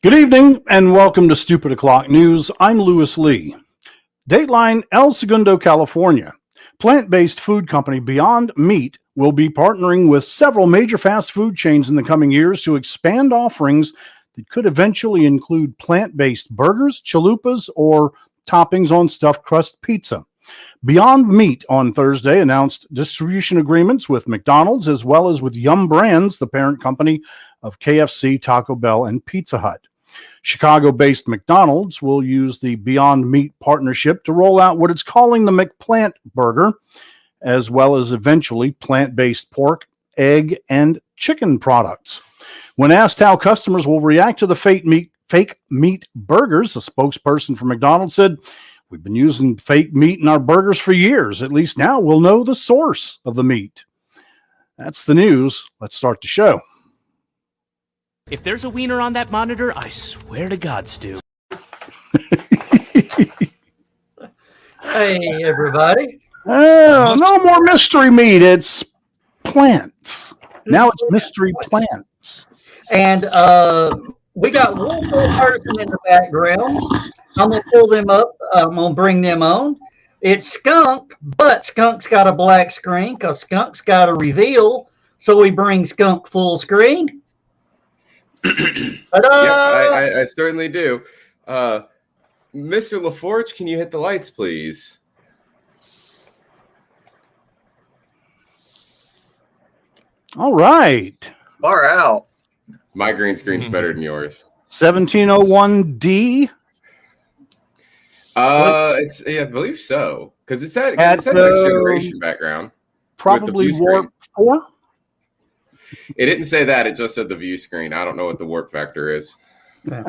Good evening and welcome to Stupid O'Clock News. I'm Lewis Lee. Dateline, El Segundo, California. Plant-based food company Beyond Meat will be partnering with several major fast food chains in the coming years to expand offerings that could eventually include plant-based burgers, chalupas, or toppings on stuffed crust pizza. Beyond Meat on Thursday announced distribution agreements with McDonald's as well as with Yum Brands, the parent company of KFC, Taco Bell, and Pizza Hut. Chicago-based McDonald's will use the Beyond Meat partnership to roll out what it's calling the McPlant Burger, as well as eventually plant-based pork, egg, and chicken products. When asked how customers will react to the fake meat burgers, a spokesperson for McDonald's said, "We've been using fake meat in our burgers for years. At least now we'll know the source of the meat." That's the news. Let's start the show. If there's a wiener on that monitor, I swear to God, Stu. Hey, everybody. Oh, no more mystery meat. It's plants. Now it's mystery plants. And we got one more person in the background. I'm going to pull them up. I'm going to bring them on. It's Skunk, but Skunk's got a black screen because Skunk's got a reveal. So we bring Skunk full screen. Yep, I certainly do. Mr. LaForge, can you hit the lights, please? All right. Far out. My green screen's better than yours. 1701D. I believe so. Because it said next generation background. Probably warp 4. It didn't say that. It just said the view screen. I don't know what the warp factor is. Now,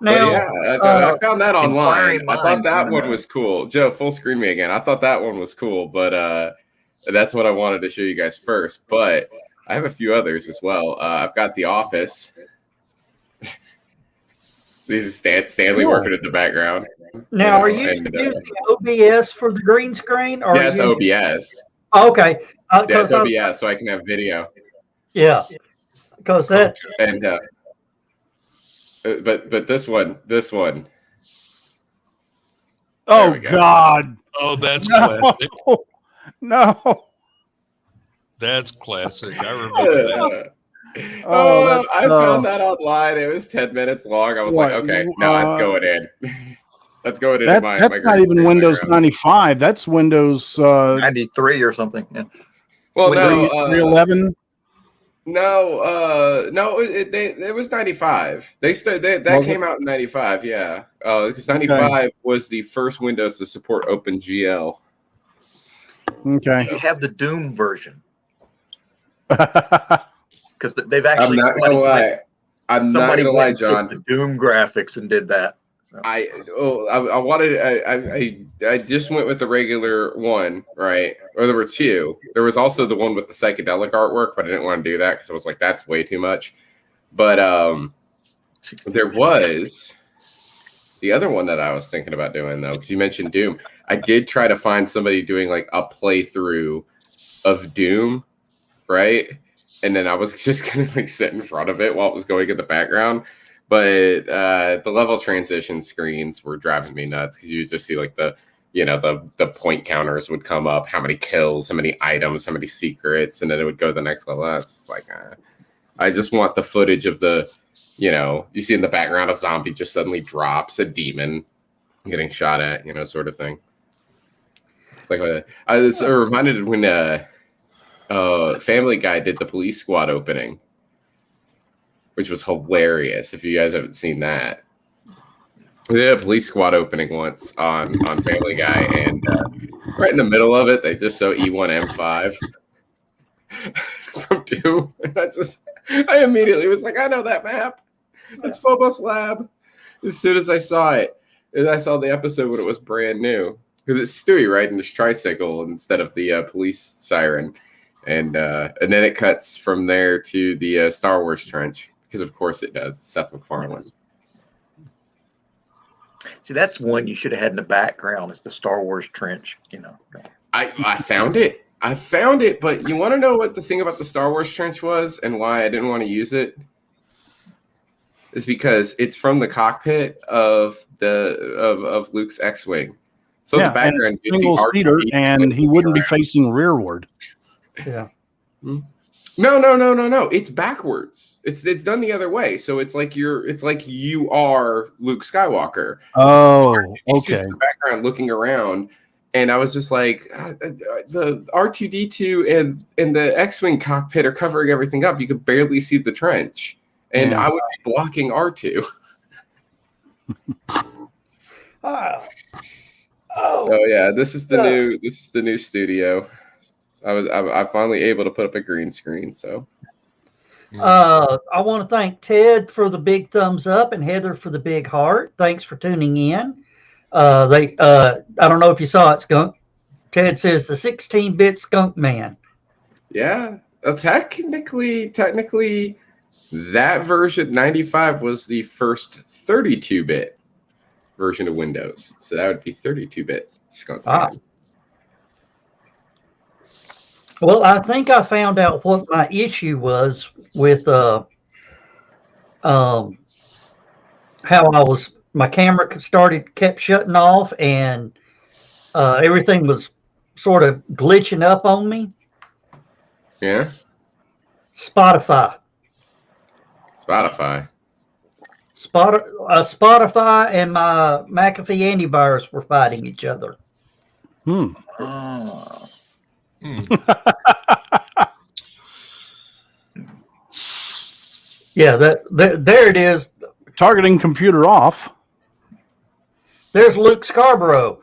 I found that online. I thought that one was cool. Joe, full screen me again. I thought that one was cool, but that's what I wanted to show you guys first. But I have a few others as well. I've got The Office. This is Stanley working in the background. Now, are you using OBS for the green screen? Or yeah, it's OBS. Okay. Yeah, it's OBS, so I can have video. Yeah, because that. And but this one. Oh God! Oh, that's classic. No. That's classic. I remember that. I found that online. It was 10 minutes long. I was like, okay, no, it's going in. That's going in. That's not even Windows 95. That's Windows 93 or something. Yeah. Well, no, 311. No, it was 95. That came out in 95. Yeah, because 95 was the first Windows to support OpenGL. Okay. You have the Doom version because they've actually. I'm not gonna lie. I'm not gonna lie, John. The Doom graphics and did that. So. I just went with the regular one, right? Or there were two. There was also the one with the psychedelic artwork, but I didn't want to do that because I was like, that's way too much. But there was the other one that I was thinking about doing though, because you mentioned Doom. I did try to find somebody doing like a playthrough of Doom, right? And then I was just gonna like sit in front of it while it was going in the background. But the level transition screens were driving me nuts because you just see like the point counters would come up, how many kills, how many items, how many secrets, and then it would go to the next level. That's just like, I just want the footage of the, you see in the background a zombie just suddenly drops, a demon getting shot at, sort of thing. It's like I was reminded when Family Guy did the Police Squad opening, which was hilarious. If you guys haven't seen that, they did a Police Squad opening once on Family Guy, and right in the middle of it, they just show E1M5 from Doom. And I immediately was like, I know that map. It's Phobos Lab. As soon as I saw it, and I saw the episode when it was brand new, because it's Stewie riding this tricycle instead of the police siren, and then it cuts from there to the Star Wars trench. Because of course it does. Seth MacFarlane. See, that's one you should have had in the background. Is the Star Wars trench? I found it. I found it, but you want to know what the thing about the Star Wars trench was and why I didn't want to use it? is because it's from the cockpit of Luke's X-wing. So in the and background, it's you see single seater, R2D2 and he wouldn't be around. facing rearward. Yeah. No. It's backwards. It's done the other way. So it's like you are Luke Skywalker. Oh, He's just okay. in the background looking around. And I was just like, the R2D2 and the X-Wing cockpit are covering everything up. You could barely see the trench. And Yeah. I would be blocking R2. So yeah, this is the new studio. I finally able to put up a green screen. So I want to thank Ted for the big thumbs up and Heather for the big heart. Thanks for tuning in. I don't know if you saw it, Skunk. Ted says the 16-bit Skunk Man. yeah, technically, that version 95 was the first 32-bit version of Windows. So that would be 32-bit Skunk Man. Well, I think I found out what my issue was with how my camera kept shutting off and everything was sort of glitching up on me. Yeah. Spotify and my McAfee antivirus were fighting each other. Yeah, there it is. Targeting computer off. There's Luke Scarborough.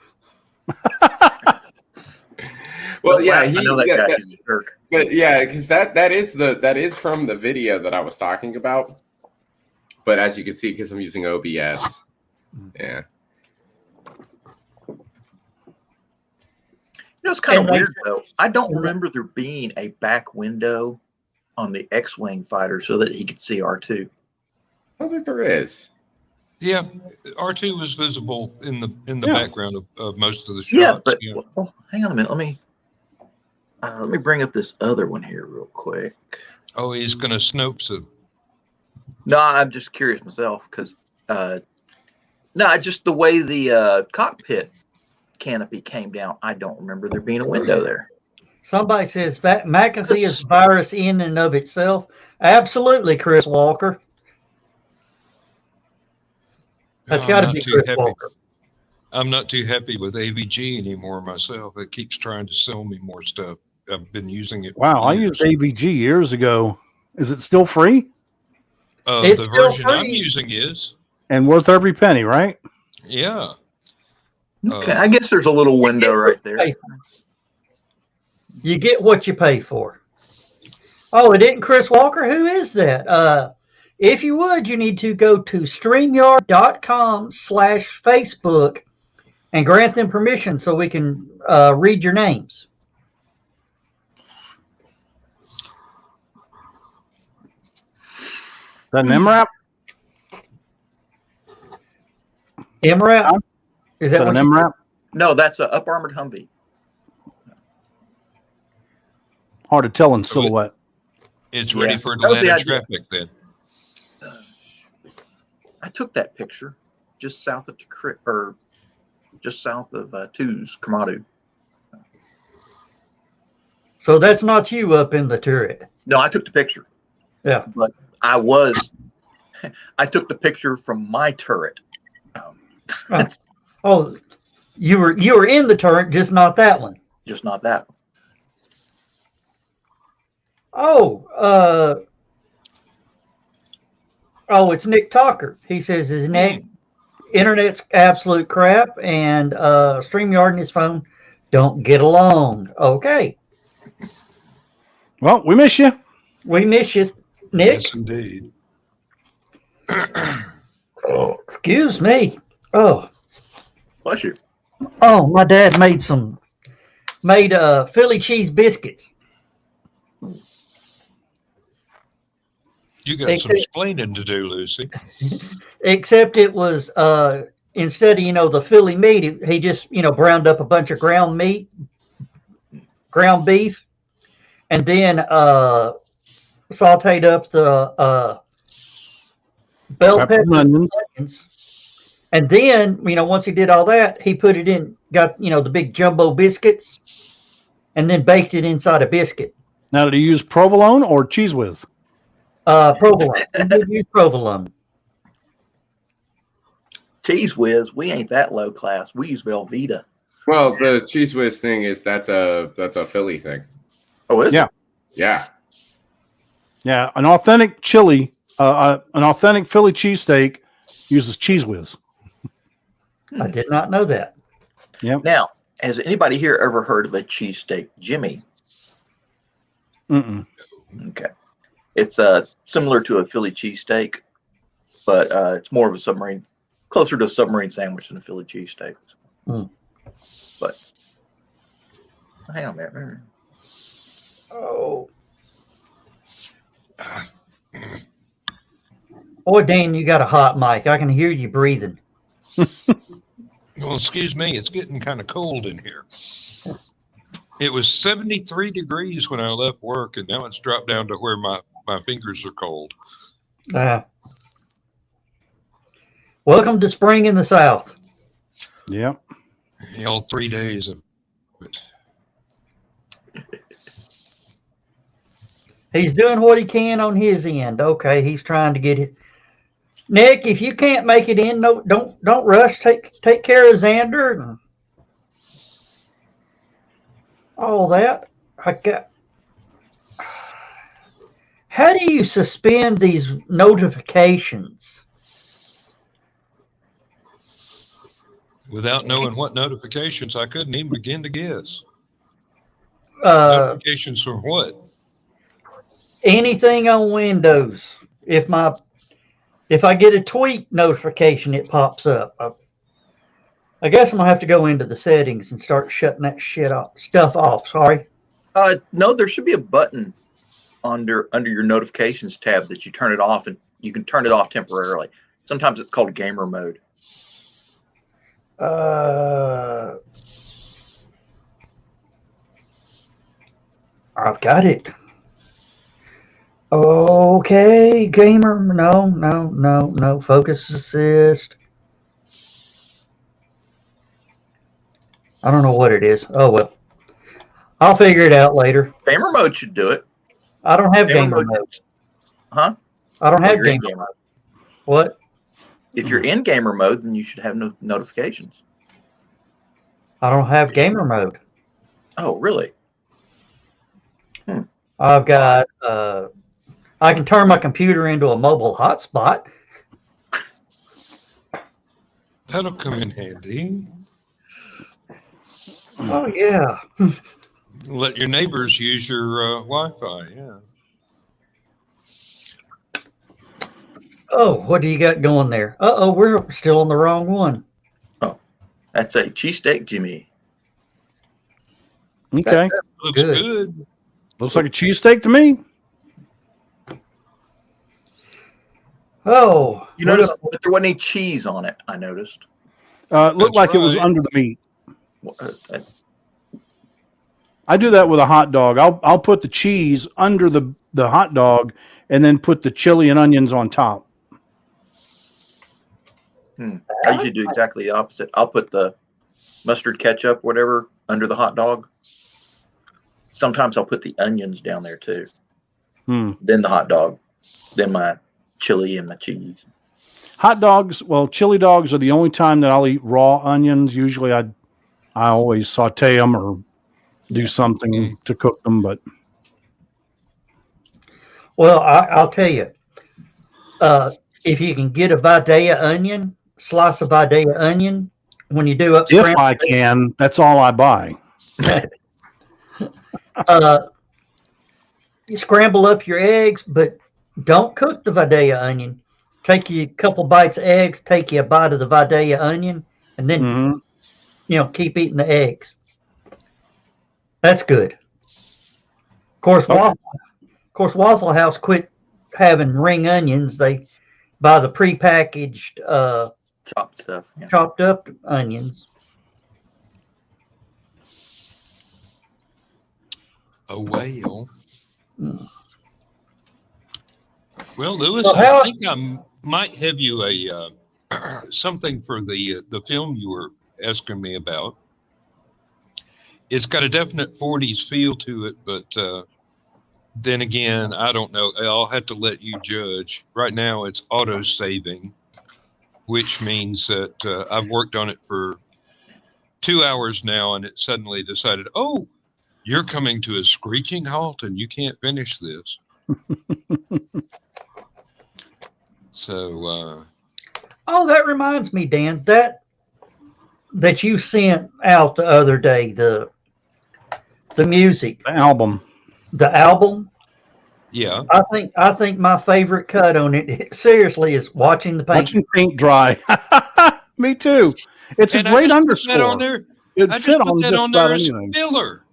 Well, yeah, I know that guy. He's a jerk. But yeah, because that is from the video that I was talking about. But as you can see, because I'm using OBS, yeah. It's kind of weird though. I don't remember there being a back window on the X-wing fighter so that he could see R2. I don't think there is. Yeah, R2 was visible in the background of most of the shots. Yeah, but well, hang on a minute. Let me bring up this other one here real quick. Oh, he's gonna Snopes it. No, I'm just curious myself because no, just the way the cockpit canopy came down, I don't remember there being a window there. Somebody says McAfee is a virus in and of itself. Absolutely, Chris Walker. That's got to be Chris Walker. I'm not too happy with AVG anymore myself. It keeps trying to sell me more stuff. I've been using it. Wow, I used AVG years ago. Is it still free? It's the still version free. I'm using is. And worth every penny, right? Yeah. Okay, I guess there's a little window right there. You get what you pay for. Oh, it isn't Chris Walker? Who is that? If you would, you need to go to StreamYard.com/Facebook and grant them permission so we can read your names. Is that an MRAP? MRAP? Is that an what MRAP? No, that's a up armored Humvee. Hard to tell in silhouette. It's ready for that was the Atlanta idea. traffic then. I took that picture just south of Two's Kamadu. So that's not you up in the turret. No, I took the picture. Yeah. But I took the picture from my turret. Oh, you were in the turret, just not that one. Just not that one. Oh, it's Nick Talker. He says his internet's absolute crap, and StreamYard and his phone don't get along. Okay. Well, we miss you. We miss you, Nick. Yes, indeed. Oh, excuse me. Oh, Bless you. oh, my dad made Philly cheese biscuits. You got some explaining to do, Lucy. Except it was instead of the Philly meat, he just browned up a bunch of ground beef, and then sauteed up the bell Pepper and peppers, onions. onions. And then, once he did all that, he put it in, got, the big jumbo biscuits, and then baked it inside a biscuit. Now, did he use provolone or cheese whiz? Provolone. He did use provolone. Cheese whiz, we ain't that low class. We use Velveeta. Well, the cheese whiz thing is that's a Philly thing. Oh, is Yeah. it? Yeah. Yeah, an authentic chili, an authentic Philly cheesesteak uses cheese whiz. I did not know that. Yep. Now, has anybody here ever heard of a cheesesteak Jimmy? Mm-mm. Okay. It's similar to a Philly cheesesteak, but it's more of a submarine, closer to a submarine sandwich than a Philly cheesesteak. Mm. But hang on a minute. Oh. Boy, Dan, you got a hot mic. I can hear you breathing. Well, excuse me, it's getting kind of cold in here. It was 73 degrees when I left work, and now it's dropped down to where my fingers are cold. Welcome to spring in the South. Yep. All 3 days of it. He's doing what he can on his end. Okay, he's trying to get it. Nick, if you can't make it in, no, don't rush. Take care of Xander and all that. How do you suspend these notifications? Without knowing what notifications, I couldn't even begin to guess. Notifications from what? Anything on Windows. If I get a tweet notification, it pops up. I guess I'm gonna have to go into the settings and start shutting that stuff off. Sorry. No, there should be a button under your notifications tab that you turn it off, and you can turn it off temporarily. Sometimes it's called gamer mode. I've got it. Okay, gamer. No. Focus assist. I don't know what it is. Oh, well. I'll figure it out later. Gamer mode should do it. I don't have gamer mode. Huh? I don't have you're in gamer mode. What? If you're in gamer mode, then you should have no notifications. I don't have gamer mode. Oh, really? I've got, I can turn my computer into a mobile hotspot. That'll come in handy. Oh, yeah. Let your neighbors use your Wi-Fi, yeah. Oh, what do you got going there? Uh-oh, we're still on the wrong one. Oh, that's a cheesesteak Jimmy. Okay. Looks good. Looks like a cheesesteak to me. Oh. You noticed that there wasn't any cheese on it, I noticed. It looked That's like it was right. under the meat. That's- I do that with a hot dog. I'll put the cheese under the hot dog and then put the chili and onions on top. I usually do exactly the opposite. I'll put the mustard, ketchup, whatever, under the hot dog. Sometimes I'll put the onions down there too. Then the hot dog. Then my chili and my cheese. Hot dogs, well, chili dogs are the only time that I'll eat raw onions. Usually I always saute them or do something to cook them, but Well, I'll tell you, if you can get a Vidalia onion, slice a Vidalia onion, when you do up if I can, that's all I buy. you scramble up your eggs, but don't cook the Vidalia onion. Take you a couple bites of eggs, take you a bite of the Vidalia onion, and then keep eating the eggs. That's good. Of course, Waffle House quit having ring onions. They buy the prepackaged Chopped stuff. Yeah. chopped up onions. A whale. Well, Lewis, So how- I think I'm might have you a something for the film you were asking me about. It's got a definite 40s feel to it, but then again, I don't know. I'll have to let you judge. Right now, it's auto saving, which means that I've worked on it for 2 hours now, and it suddenly decided, oh, you're coming to a screeching halt and you can't finish this. So, Oh, that reminds me, Dan, that you sent out the other day, the music, The album. the album. yeah. I think my favorite cut on it, seriously, is watching the paint. Watching paint dry. Me too. It's And a great I just put that on underscore. there. It I fit just put on that just on there about as anything. filler.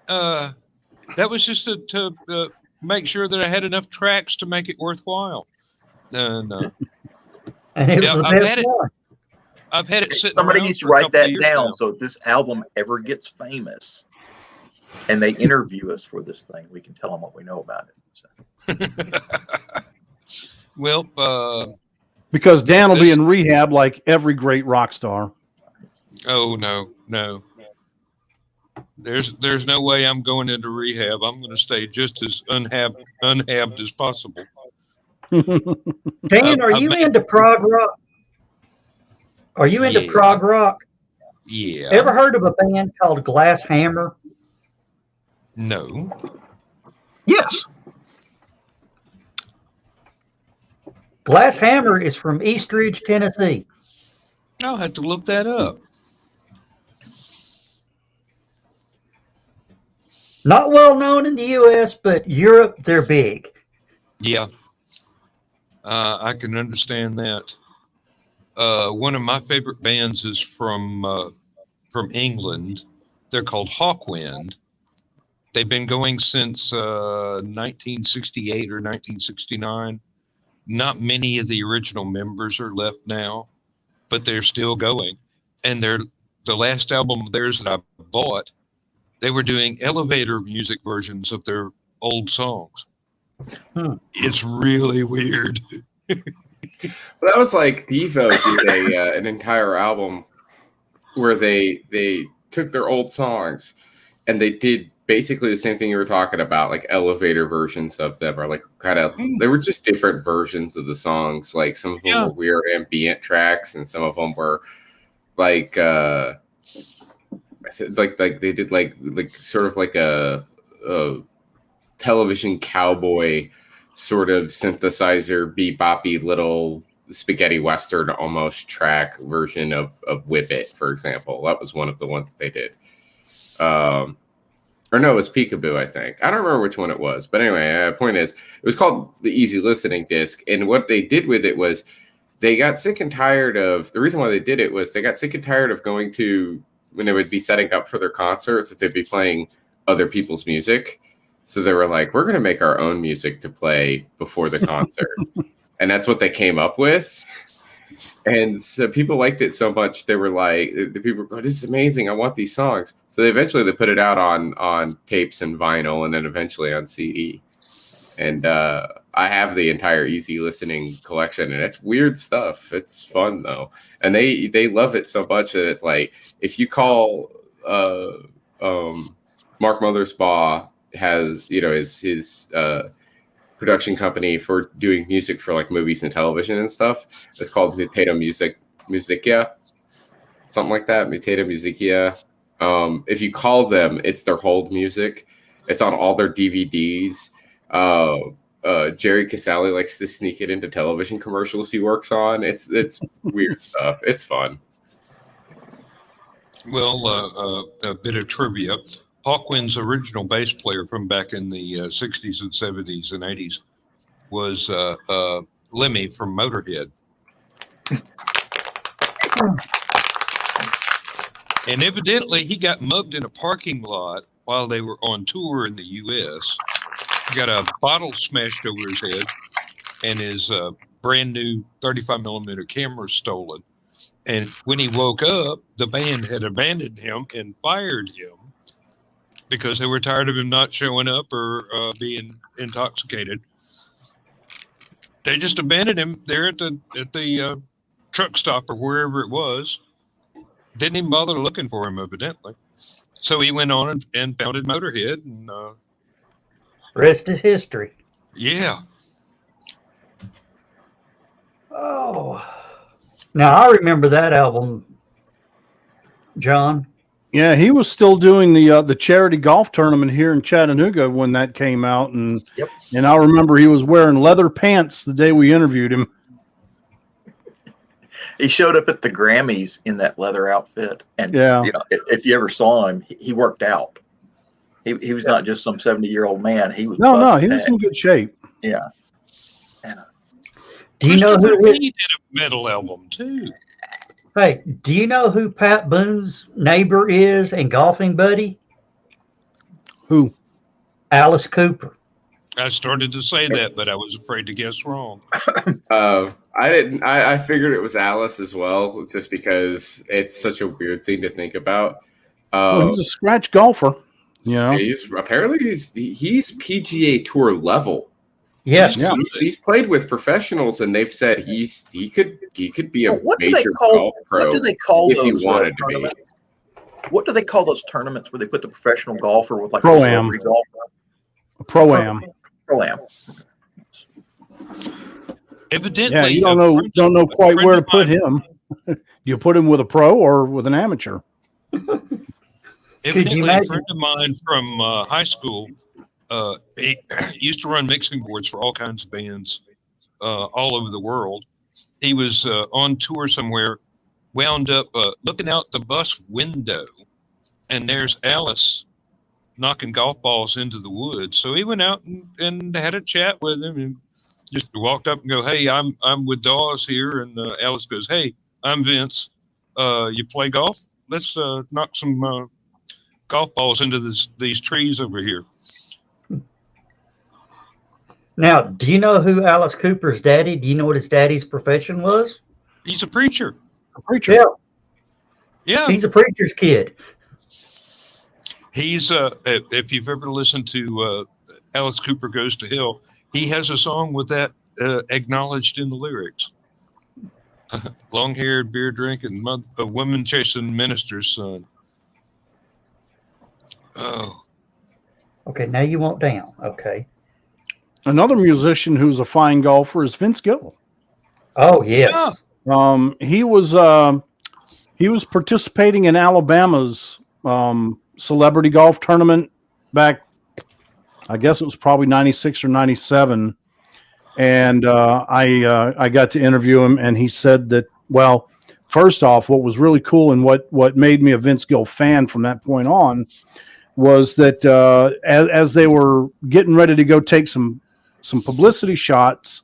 That was just to make sure that I had enough tracks to make it worthwhile. And And it was yeah, the best one. I've had it sitting Somebody around needs to for a write couple of that years down. now. So if this album ever gets famous and they interview us for this thing, we can tell them what we know about it. So. Well, Because Dan will be in rehab like every great rock star. oh no. There's no way I'm going into rehab. I'm going to stay just as unhabbed as possible. Dan, are you into prog rock? Are you into prog rock? Yeah. Ever heard of a band called Glass Hammer? No. Yes. Glass Hammer is from Eastridge, Tennessee. I'll have to look that up. Not well known in the U.S., but Europe, they're big. Yeah. I can understand that. One of my favorite bands is from England. They're called Hawkwind. They've been going since 1968 or 1969. Not many of the original members are left now, but they're still going. And the last album of theirs that I bought, they were doing elevator music versions of their old songs. It's really weird. Well, that was like Devo did an entire album where they took their old songs and they did basically the same thing you were talking about, like elevator versions of them, or like kind of they were just different versions of the songs. Like some of them were weird ambient tracks, and some of them were like they did like sort of like a television cowboy sort of synthesizer beboppy little spaghetti western almost track version of Whip It, for example. That was one of the ones that they did. Or no, it was Peekaboo, I think. I don't remember which one it was. But anyway, point is, it was called the Easy Listening Disc. And what they did with it was they got sick and tired of, the reason why they did it was they got sick and tired of going to, when they would be setting up for their concerts, that they'd be playing other people's music. So they were like, we're going to make our own music to play before the concert. And that's what they came up with. And so people liked it so much, they were like, the people were going, this is amazing. I want these songs. So they put it out on tapes and vinyl and then eventually on CD. And I have the entire Easy Listening collection, and it's weird stuff. It's fun, though. And they love it so much that it's like, if you call Mark Mothersbaugh has, his production company for doing music for like movies and television and stuff. It's called Mutato Musicia, something like that. Mutato Musicia. If you call them, it's their hold music. It's on all their DVDs. Jerry Casale likes to sneak it into television commercials he works on. It's weird stuff. It's fun. Well, a bit of trivia. Hawkwind's original bass player from back in the 60s and 70s and 80s was Lemmy from Motorhead. And evidently he got mugged in a parking lot while they were on tour in the U.S. He got a bottle smashed over his head and his brand new 35 millimeter camera stolen. And when he woke up, the band had abandoned him and fired him because they were tired of him not showing up or being intoxicated. They just abandoned him there at the truck stop or wherever it was. Didn't even bother looking for him, evidently. So he went on and founded Motorhead, and Rest is history. yeah. Oh, now I remember that album, John. Yeah, he was still doing the charity golf tournament here in Chattanooga when that came out, and and I remember he was wearing leather pants the day we interviewed him. He showed up at the Grammys in that leather outfit, and you know, if you ever saw him, he worked out. He was not just some 70-year-old man. He was no, he was in good shape. Yeah. Do you know who he did a metal album too? Hey, do you know who Pat Boone's neighbor is and golfing buddy? Who? Alice Cooper. I started to say that, but I was afraid to guess wrong. I didn't. I figured it was Alice as well, just because it's such a weird thing to think about. Well, he's a scratch golfer. You know, he's PGA Tour level. Yes, he's played with professionals, and they've said he could be a what major golf pro. What do they call if those he wanted to be? What do they call those tournaments where they put the professional golfer with like Pro-Am? Pro-Am. Pro-Am. Evidently, Yeah, you don't know quite where to put him. Do you put him with a pro or with an amateur? Evidently, a friend of mine from high school he used to run mixing boards for all kinds of bands all over the world. He was on tour somewhere, wound up looking out the bus window, and there's Alice knocking golf balls into the woods. So he went out and had a chat with him and just walked up and go, "Hey, I'm with Dawes here," and Alice goes, "Hey, I'm Vince. You play golf? Let's knock some golf balls into these trees over here." Now, do you know who Alice Cooper's daddy? Do you know what his daddy's profession was? He's a preacher. A preacher. Yeah. Yeah. He's a preacher's kid. He's if you've ever listened to Alice Cooper Goes to Hell, he has a song with that acknowledged in the lyrics. Long-haired, beer drinking, a woman chasing minister's son. Oh. Okay, now you want down. Okay. Another musician who's a fine golfer is Vince Gill. Oh yes. Yeah. He was participating in Alabama's celebrity golf tournament back, I guess it was probably 96 or 97. And I got to interview him, and he said that, well, first off, what was really cool and what made me a Vince Gill fan from that point on was that as they were getting ready to go take some publicity shots,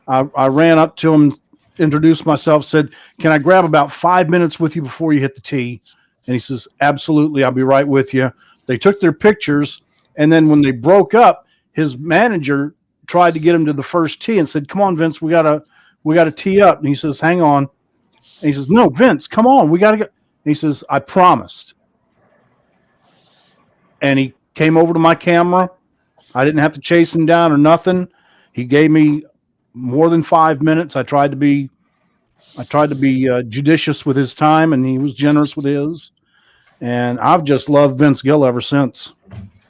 I ran up to him, introduced myself, said, "Can I grab about 5 minutes with you before you hit the tee?" And he says, "Absolutely, I'll be right with you." They took their pictures, and then when they broke up, his manager tried to get him to the first tee and said, "Come on, Vince, we gotta tee up." And he says, "Hang on." And he says, "No, Vince, come on, we gotta go." And he says, "I promised." And he came over to my camera. I didn't have to chase him down or nothing. He gave me more than 5 minutes. I tried to be judicious with his time, and he was generous with his. And I've just loved Vince Gill ever since.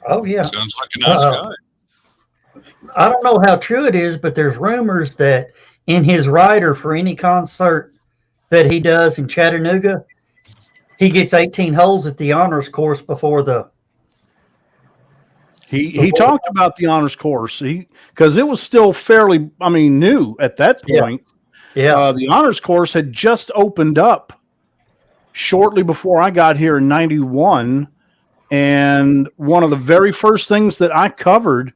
Oh yeah. Sounds like a nice guy. I don't know how true it is, but there's rumors that in his rider for any concert that he does in Chattanooga, he gets 18 holes at the honors course before the. He talked about the honors course because it was still fairly, new at that point. Yeah. The honors course had just opened up shortly before I got here in 91. And one of the very first things that I covered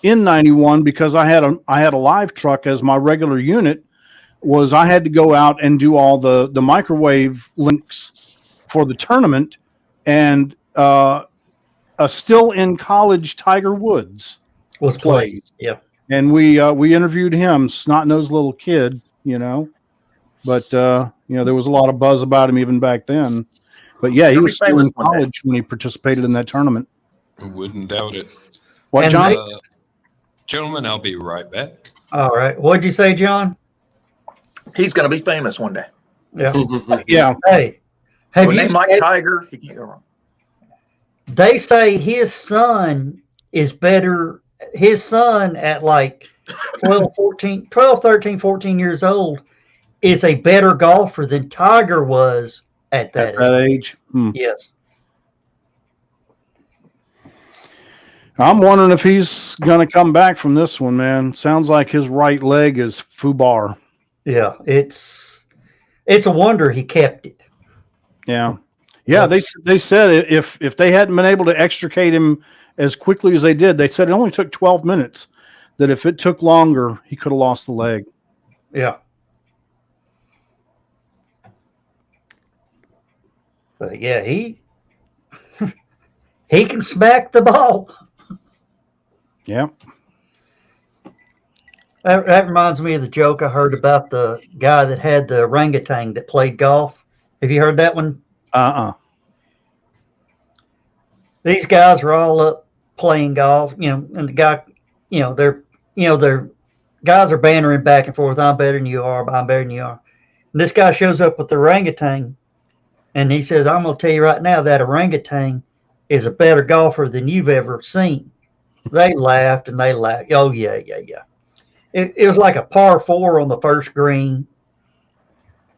in 91, because I had a live truck as my regular unit, was I had to go out and do all the microwave links for the tournament. And still in college Tiger Woods was played. Yeah. And we interviewed him, snot-nosed little kid, but there was a lot of buzz about him even back then. But yeah, he was still in college when he participated in that tournament. I wouldn't doubt it. What, John? Gentlemen, I'll be right back. All right. What'd you say, John? He's going to be famous one day. Yeah. Yeah. Hey, have With a you? name like Tiger, he can't go wrong. They say his son is better. His son at like 12, 13, 14 years old is a better golfer than Tiger was at that At that age. age. Hmm. Yes. I'm wondering if he's going to come back from this one, man. Sounds like his right leg is foobar. Yeah. It's a wonder he kept it. Yeah. Yeah, they said if they hadn't been able to extricate him as quickly as they did, they said it only took 12 minutes. That if it took longer, he could have lost the leg. Yeah. But yeah, he can smack the ball. Yeah. That reminds me of the joke I heard about the guy that had the orangutan that played golf. Have you heard that one? These guys were all up playing golf, and the guy, their guys are bantering back and forth. I'm better than you are. I'm better than you are. And this guy shows up with the orangutan, and he says, "I'm going to tell you right now that orangutan is a better golfer than you've ever seen." They laughed and they laughed. Oh yeah. It was like a par 4 on the first green,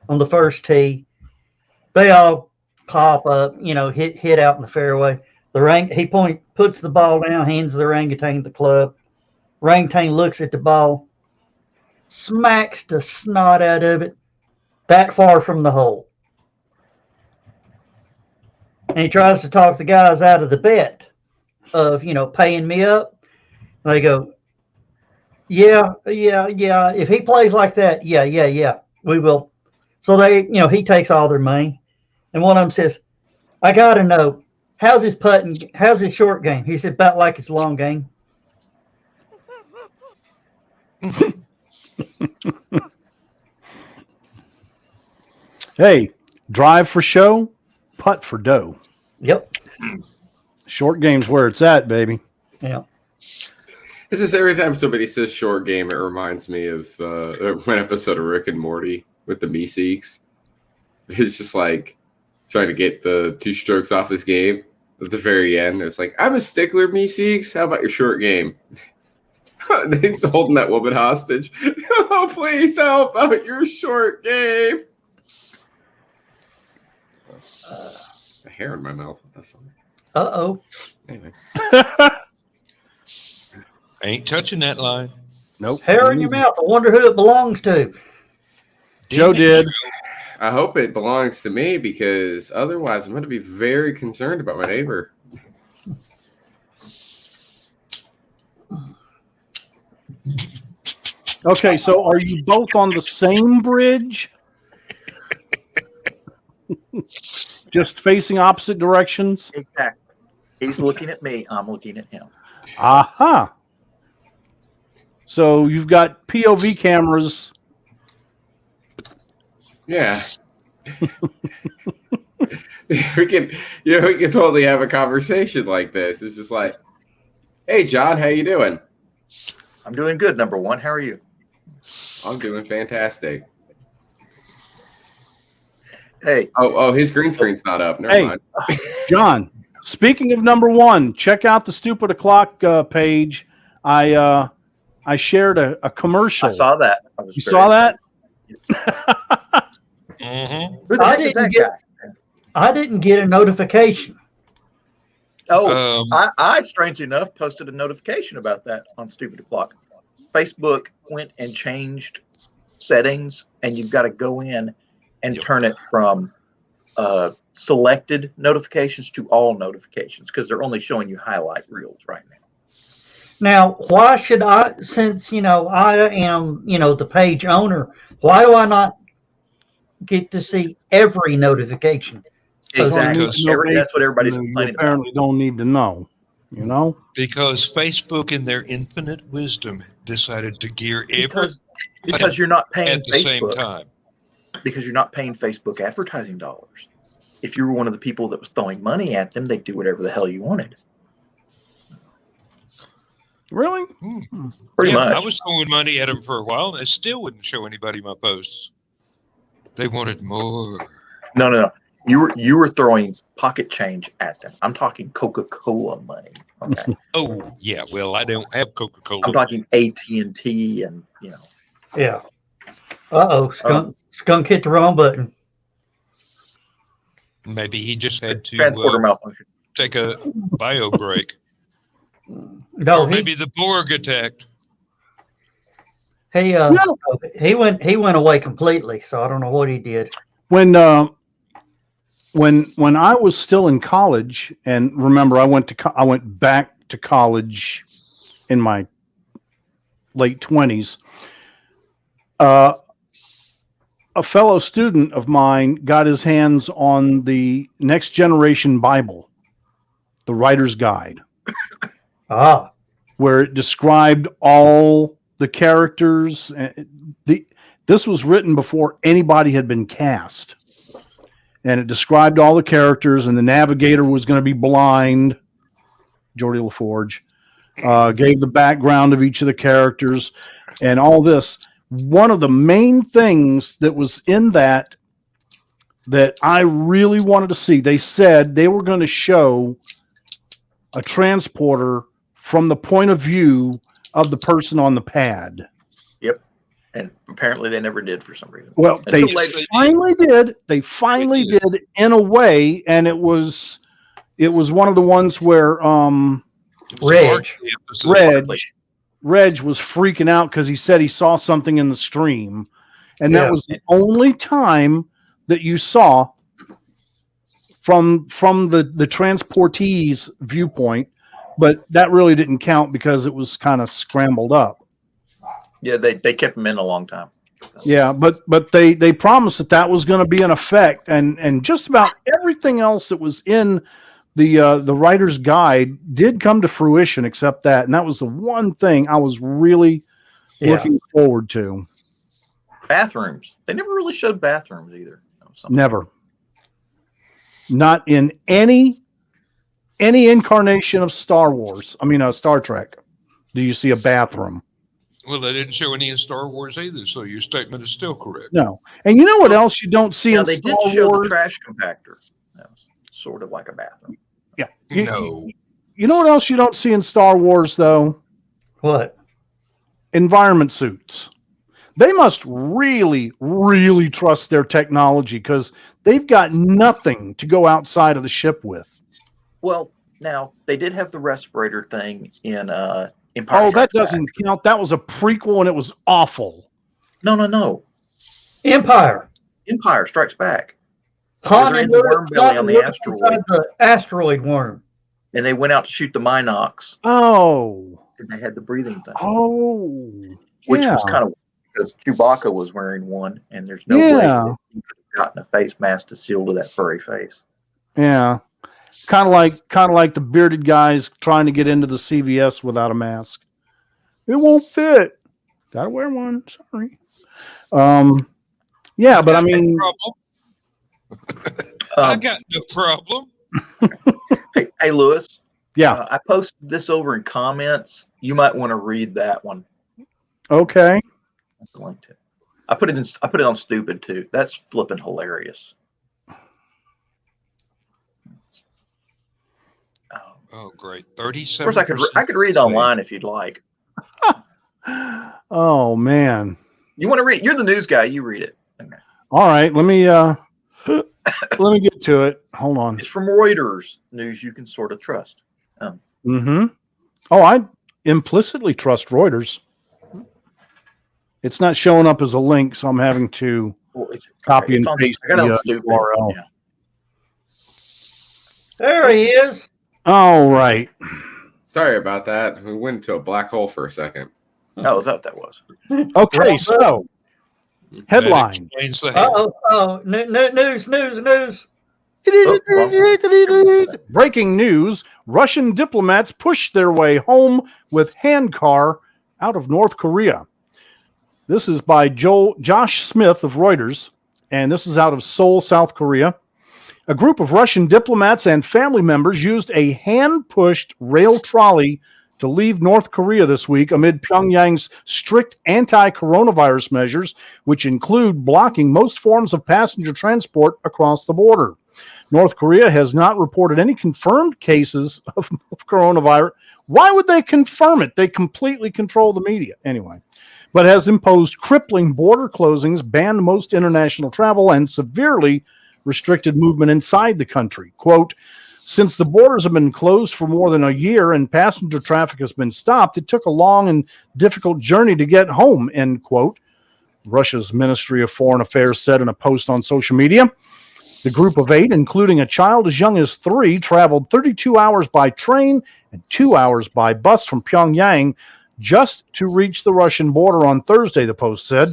on the first tee. They all pop up, hit out in the fairway. He puts the ball down, hands the orangutan the club. Orangutan looks at the ball, smacks the snot out of it, that far from the hole. And he tries to talk the guys out of the bet of, paying me up. They go, yeah. If he plays like that, yeah, we will. So he takes all their money. And one of them says, "I got to know, how's his putting? How's his short game?" He said, "About like his long game." Hey, drive for show, putt for dough. Yep. Short game's where it's at, baby. Yeah. It's just every time somebody says short game, it reminds me of one episode of Rick and Morty with the Meeseeks. It's just like trying to get the 2 strokes off his game at the very end. It's like, "I'm a stickler, Meeseeks. How about your short game?" He's holding that woman hostage. "Oh, please, how about your short game?" A hair in my mouth. What the fuck? Uh-oh. Anyway. Ain't touching that line. Nope. Hair in your mouth. I wonder who it belongs to. Joe did. I hope it belongs to me because otherwise I'm going to be very concerned about my neighbor. Okay, so are you both on the same bridge? Just facing opposite directions? Exactly. He's looking at me. I'm looking at him. Aha. So you've got POV cameras. Yeah. we can totally have a conversation like this. It's just like, "Hey John, how you doing?" I'm doing good, number one. How are you? I'm doing fantastic. Hey. Oh, his green screen's not up. Never mind. John, speaking of number one, check out the Stupid O'Clock page. I shared a commercial. I saw that. You saw that? Mm-hmm. Who the heck is that guy? I didn't get a notification. Oh, I strangely enough posted a notification about that on Stupid O'Clock. Facebook went and changed settings, and you've got to go in and turn it from selected notifications to all notifications because they're only showing you highlight reels right now. Now, why should I, since, I am, the page owner, why do I not get to see every notification? Exactly. That's what everybody's You complaining about. apparently don't need to know, Because Facebook, in their infinite wisdom, decided to gear Because you're not paying at the same Facebook. time. Because you're not paying Facebook advertising dollars. If you were one of the people that was throwing money at them, they'd do whatever the hell you wanted. Really? Pretty much. I was throwing money at them for a while, and it still wouldn't show anybody my posts. They wanted more. No. You were throwing pocket change at them. I'm talking Coca-Cola money. Okay. Oh, yeah. Well, I don't have Coca-Cola. I'm talking AT&T and Yeah. Skunk hit the wrong button. Maybe he just had to transporter malfunction. take a bio break. No, Or maybe the Borg attacked. he went away completely. So I don't know what he did. When I was still in college, and remember, I went back to college in my late 20s. A fellow student of mine got his hands on the Next Generation Bible, the Writer's Guide, where it described all the characters. This was written before anybody had been cast, and it described all the characters, and the navigator was going to be blind. Geordie LaForge gave the background of each of the characters and all this. One of the main things that was in that I really wanted to see, they said they were going to show a transporter from the point of view of the person on the pad. Yep. And apparently they never did for some reason. Well, they finally did. They finally did in a way, and it was one of the ones where Reg was freaking out because he said he saw something in the stream, and that was the only time that you saw from the transportee's viewpoint, but that really didn't count because it was kind of scrambled up. Yeah, they kept him in a long time. Yeah, but they promised that was going to be an effect, and just about everything else that was in the Writer's Guide did come to fruition, except that, and that was the one thing I was really looking forward to. Bathrooms. They never really showed bathrooms either. Never. Not in any incarnation of Star Wars. I mean, Star Trek. Do you see a bathroom? Well, they didn't show any in Star Wars either, so your statement is still correct. No. And you know what else you don't see in they Star did show Wars? The trash compactor. That was sort of like a bathroom. Yeah. No. You know what else you don't see in Star Wars, though? What? Environment suits. They must really, really trust their technology because they've got nothing to go outside of the ship with. Well, now, they did have the respirator thing in Empire. Oh, that doesn't count. That was a prequel, and it was awful. No. Empire Strikes Back. Han in the worm belly on the asteroid. The asteroid worm. And they went out to shoot the Minox. Oh. And they had the breathing thing. Oh. Which was kind of because Chewbacca was wearing one, and there's no way that he could have gotten a face mask to seal to that furry face. Yeah. Kind of like the bearded guys trying to get into the CVS without a mask. It won't fit. Gotta wear one. Sorry. Yeah, but I mean, I got no problem. Hey, Lewis. Yeah, I posted this over in comments. You might want to read that one. Okay. That's the link to. I put it on stupid too. That's flipping hilarious. Oh, great! 37%. Of course, I could read it online if you'd like. Oh man, you want to read it? You're the news guy. You read it. Okay. All right, let me get to it. Hold on. It's from Reuters, news you can sort of trust. Oh, I implicitly trust Reuters. It's not showing up as a link, so I'm having to copy and paste the URL. Yeah. There he is. All right. Sorry about that. We went into a black hole for a second. Oh, is that what that was? Okay, so headline. News. Breaking news: Russian diplomats push their way home with handcar out of North Korea. This is by Josh Smith of Reuters, and this is out of Seoul, South Korea. A group of Russian diplomats and family members used a hand-pushed rail trolley to leave North Korea this week amid Pyongyang's strict anti-coronavirus measures, which include blocking most forms of passenger transport across the border. North Korea has not reported any confirmed cases of coronavirus. Why would they confirm it? They completely control the media. Anyway, but has imposed crippling border closings, banned most international travel, and severely restricted movement inside the country. Quote, since the borders have been closed for more than a year and passenger traffic has been stopped, it took a long and difficult journey to get home, end quote. Russia's Ministry of Foreign Affairs said in a post on social media. The group of 8, including a child as young as 3, traveled 32 hours by train and 2 hours by bus from Pyongyang just to reach the Russian border on Thursday, the post said.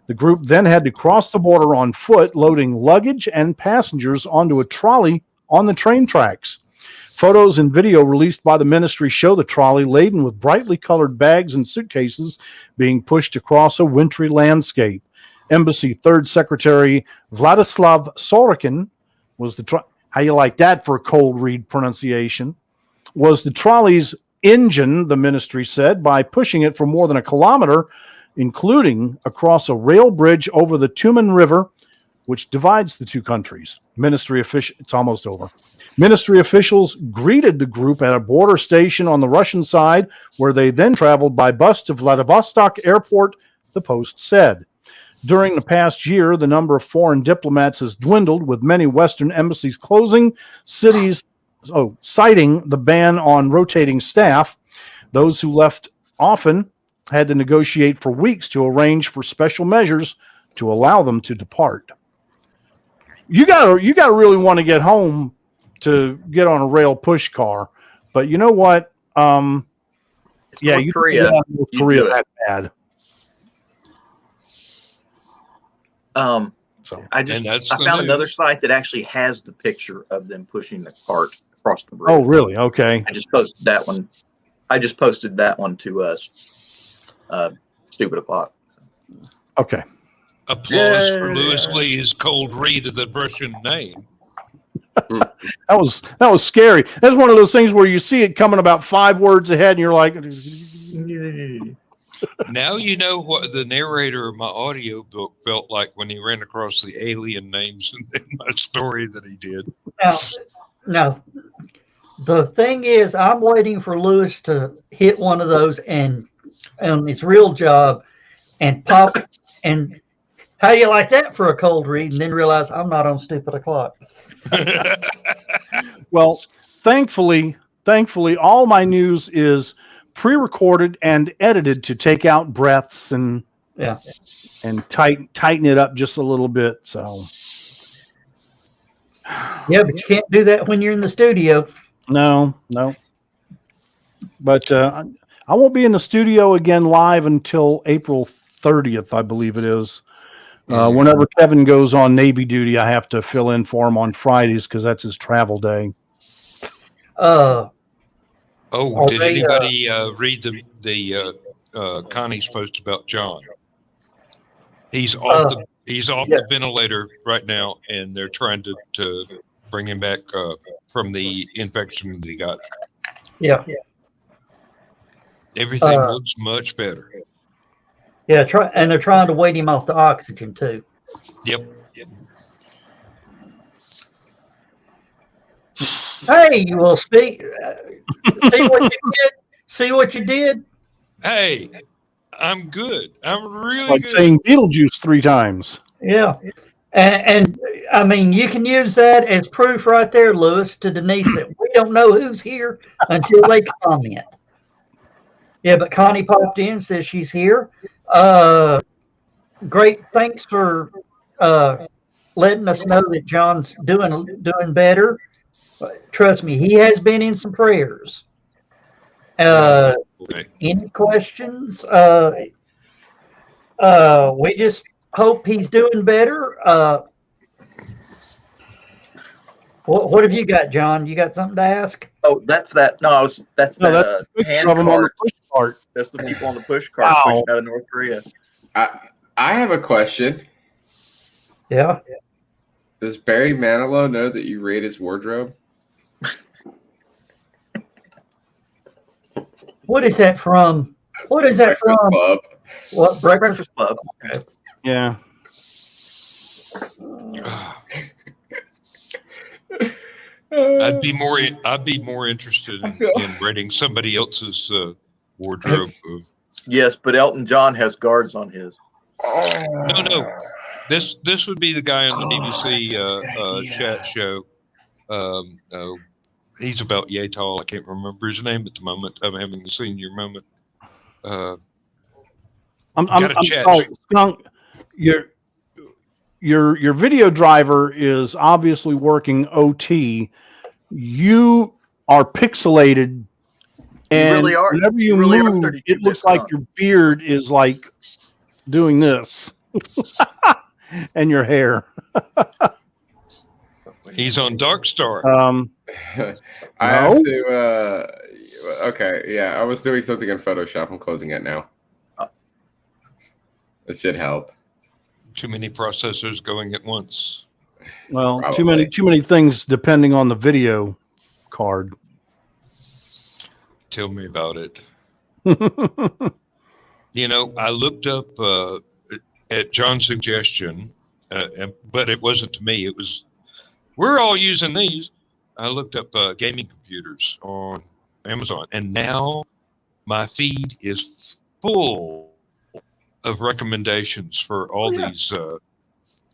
The group then had to cross the border on foot, loading luggage and passengers onto a trolley on the train tracks. Photos and video released by the ministry show the trolley laden with brightly colored bags and suitcases being pushed across a wintry landscape. Embassy Third Secretary Vladislav Sorokin was the how you like that for a cold read pronunciation? Was the trolley's engine, the ministry said, by pushing it for more than a kilometer, including across a rail bridge over the Tumen River, which divides the two countries. It's almost over. Ministry officials greeted the group at a border station on the Russian side, where they then traveled by bus to Vladivostok Airport, the Post said. During the past year, the number of foreign diplomats has dwindled, with many Western embassies closing, citing the ban on rotating staff. Those who left often had to negotiate for weeks to arrange for special measures to allow them to depart. You gotta really want to get home to get on a rail push car, but you know what? North Korea. North Korea that bad. I found another site that actually has the picture of them pushing the cart across the bridge. Oh, really? Okay. I just posted that one to us. Stupid o'clock. Okay. Applause for Louis Lee's cold read of the Russian name. That was scary. That's one of those things where you see it coming about 5 words ahead, and you're like, now you know what the narrator of my audio book felt like when he ran across the alien names in my story that he did. Now, the thing is, I'm waiting for Lewis to hit one of those and his real job and pop and how do you like that for a cold read, and then realize I'm not on stupid o'clock. Well, thankfully, all my news is pre-recorded and edited to take out breaths and tighten it up just a little bit. So, yeah, but you can't do that when you're in the studio. No. But I won't be in the studio again live until April 30th, I believe it is. Whenever Kevin goes on Navy duty, I have to fill in for him on Fridays because that's his travel day. Did anybody read the Connie's post about John? He's off the ventilator right now, and they're trying to bring him back from the infection that he got. Yeah. Everything looks much better. Yeah, and they're trying to wean him off the oxygen too. Yep. Hey, you will speak. See what you did. See what you did. Hey, I'm good. I'm really like good. Saying Beetlejuice 3 times. Yeah, and I mean, you can use that as proof right there, Lewis, to Denise that we don't know who's here until they comment. Yeah, but Connie popped in, says she's here. Great. Thanks for letting us know that John's doing better. Trust me, he has been in some prayers. Any questions? We just hope he's doing better. What have you got, John? You got something to ask? Oh, that's that. No, that's the hand on the cart. push cart. That's the people on the push cart pushing out of North Korea. I have a question. Yeah. Does Barry Manilow know that you raid his wardrobe? What is that from? What is that Breakfast from? Club. What breakfast? Breakfast Club. Okay. Yeah. I'd be more interested in rating somebody else's wardrobe. Yes, but Elton John has guards on his. No. This would be the guy on the BBC chat show. He's about yay tall. I can't remember his name at the moment. I'm having a senior moment. I'm chat. sorry, Skunk. Your video driver is obviously working OT. You are pixelated, and really are. whenever you You really are move, 32 it looks bits, like huh? your beard is like doing this, and your hair. He's on Dark Star. I have to. Okay, yeah, I was doing something in Photoshop. I'm closing it now. It should help. Too many processors going at once. Well, Probably. too many things depending on the video card. Tell me about it. You know, I looked up at John's suggestion, but it wasn't to me. It was, we're all using these. I looked up gaming computers on Amazon, and now my feed is full of recommendations for all these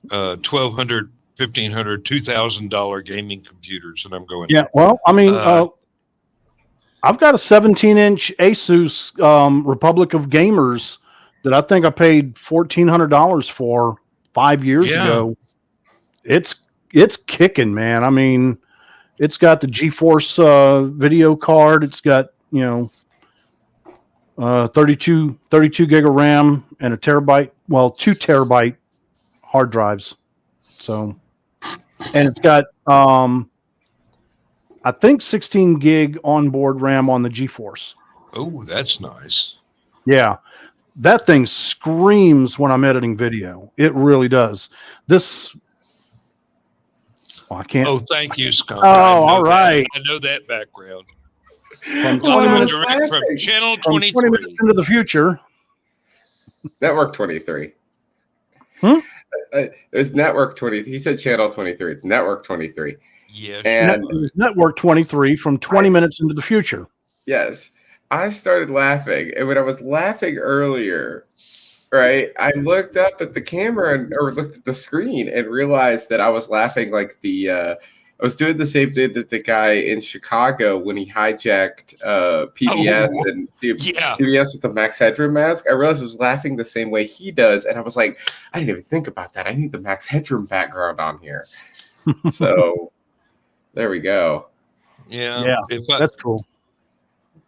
$1,200, $1,500, $2,000 gaming computers, and I'm going. Yeah, well, I mean, I've got a 17-inch Asus Republic of Gamers that I think I paid $1,400 for 5 years ago. It's kicking, man. I mean, it's got the GeForce video card. It's got 32 gig of RAM and 2 terabyte hard drives. So, and it's got I think 16 gig onboard RAM on the GeForce. Oh, that's nice. Yeah. That thing screams when I'm editing video. It really does. I can't. Oh, thank you, Scott. Oh, all right. I know that background. From 20 minutes, From channel from 23. 20 minutes into the future. Network 23. It's Network 20. He said channel 23. It's Network 23. Yes. And Network 23 from 20 minutes into the future. yes, I started laughing. And when I was laughing earlier, right, I looked up at the camera or looked at the screen and realized that I was laughing like I was doing the same thing that the guy in Chicago when he hijacked PBS and CBS with the Max Headroom mask. I realized I was laughing the same way he does. And I was like, I didn't even think about that. I need the Max Headroom background on here. So there we go. Yeah. That's cool.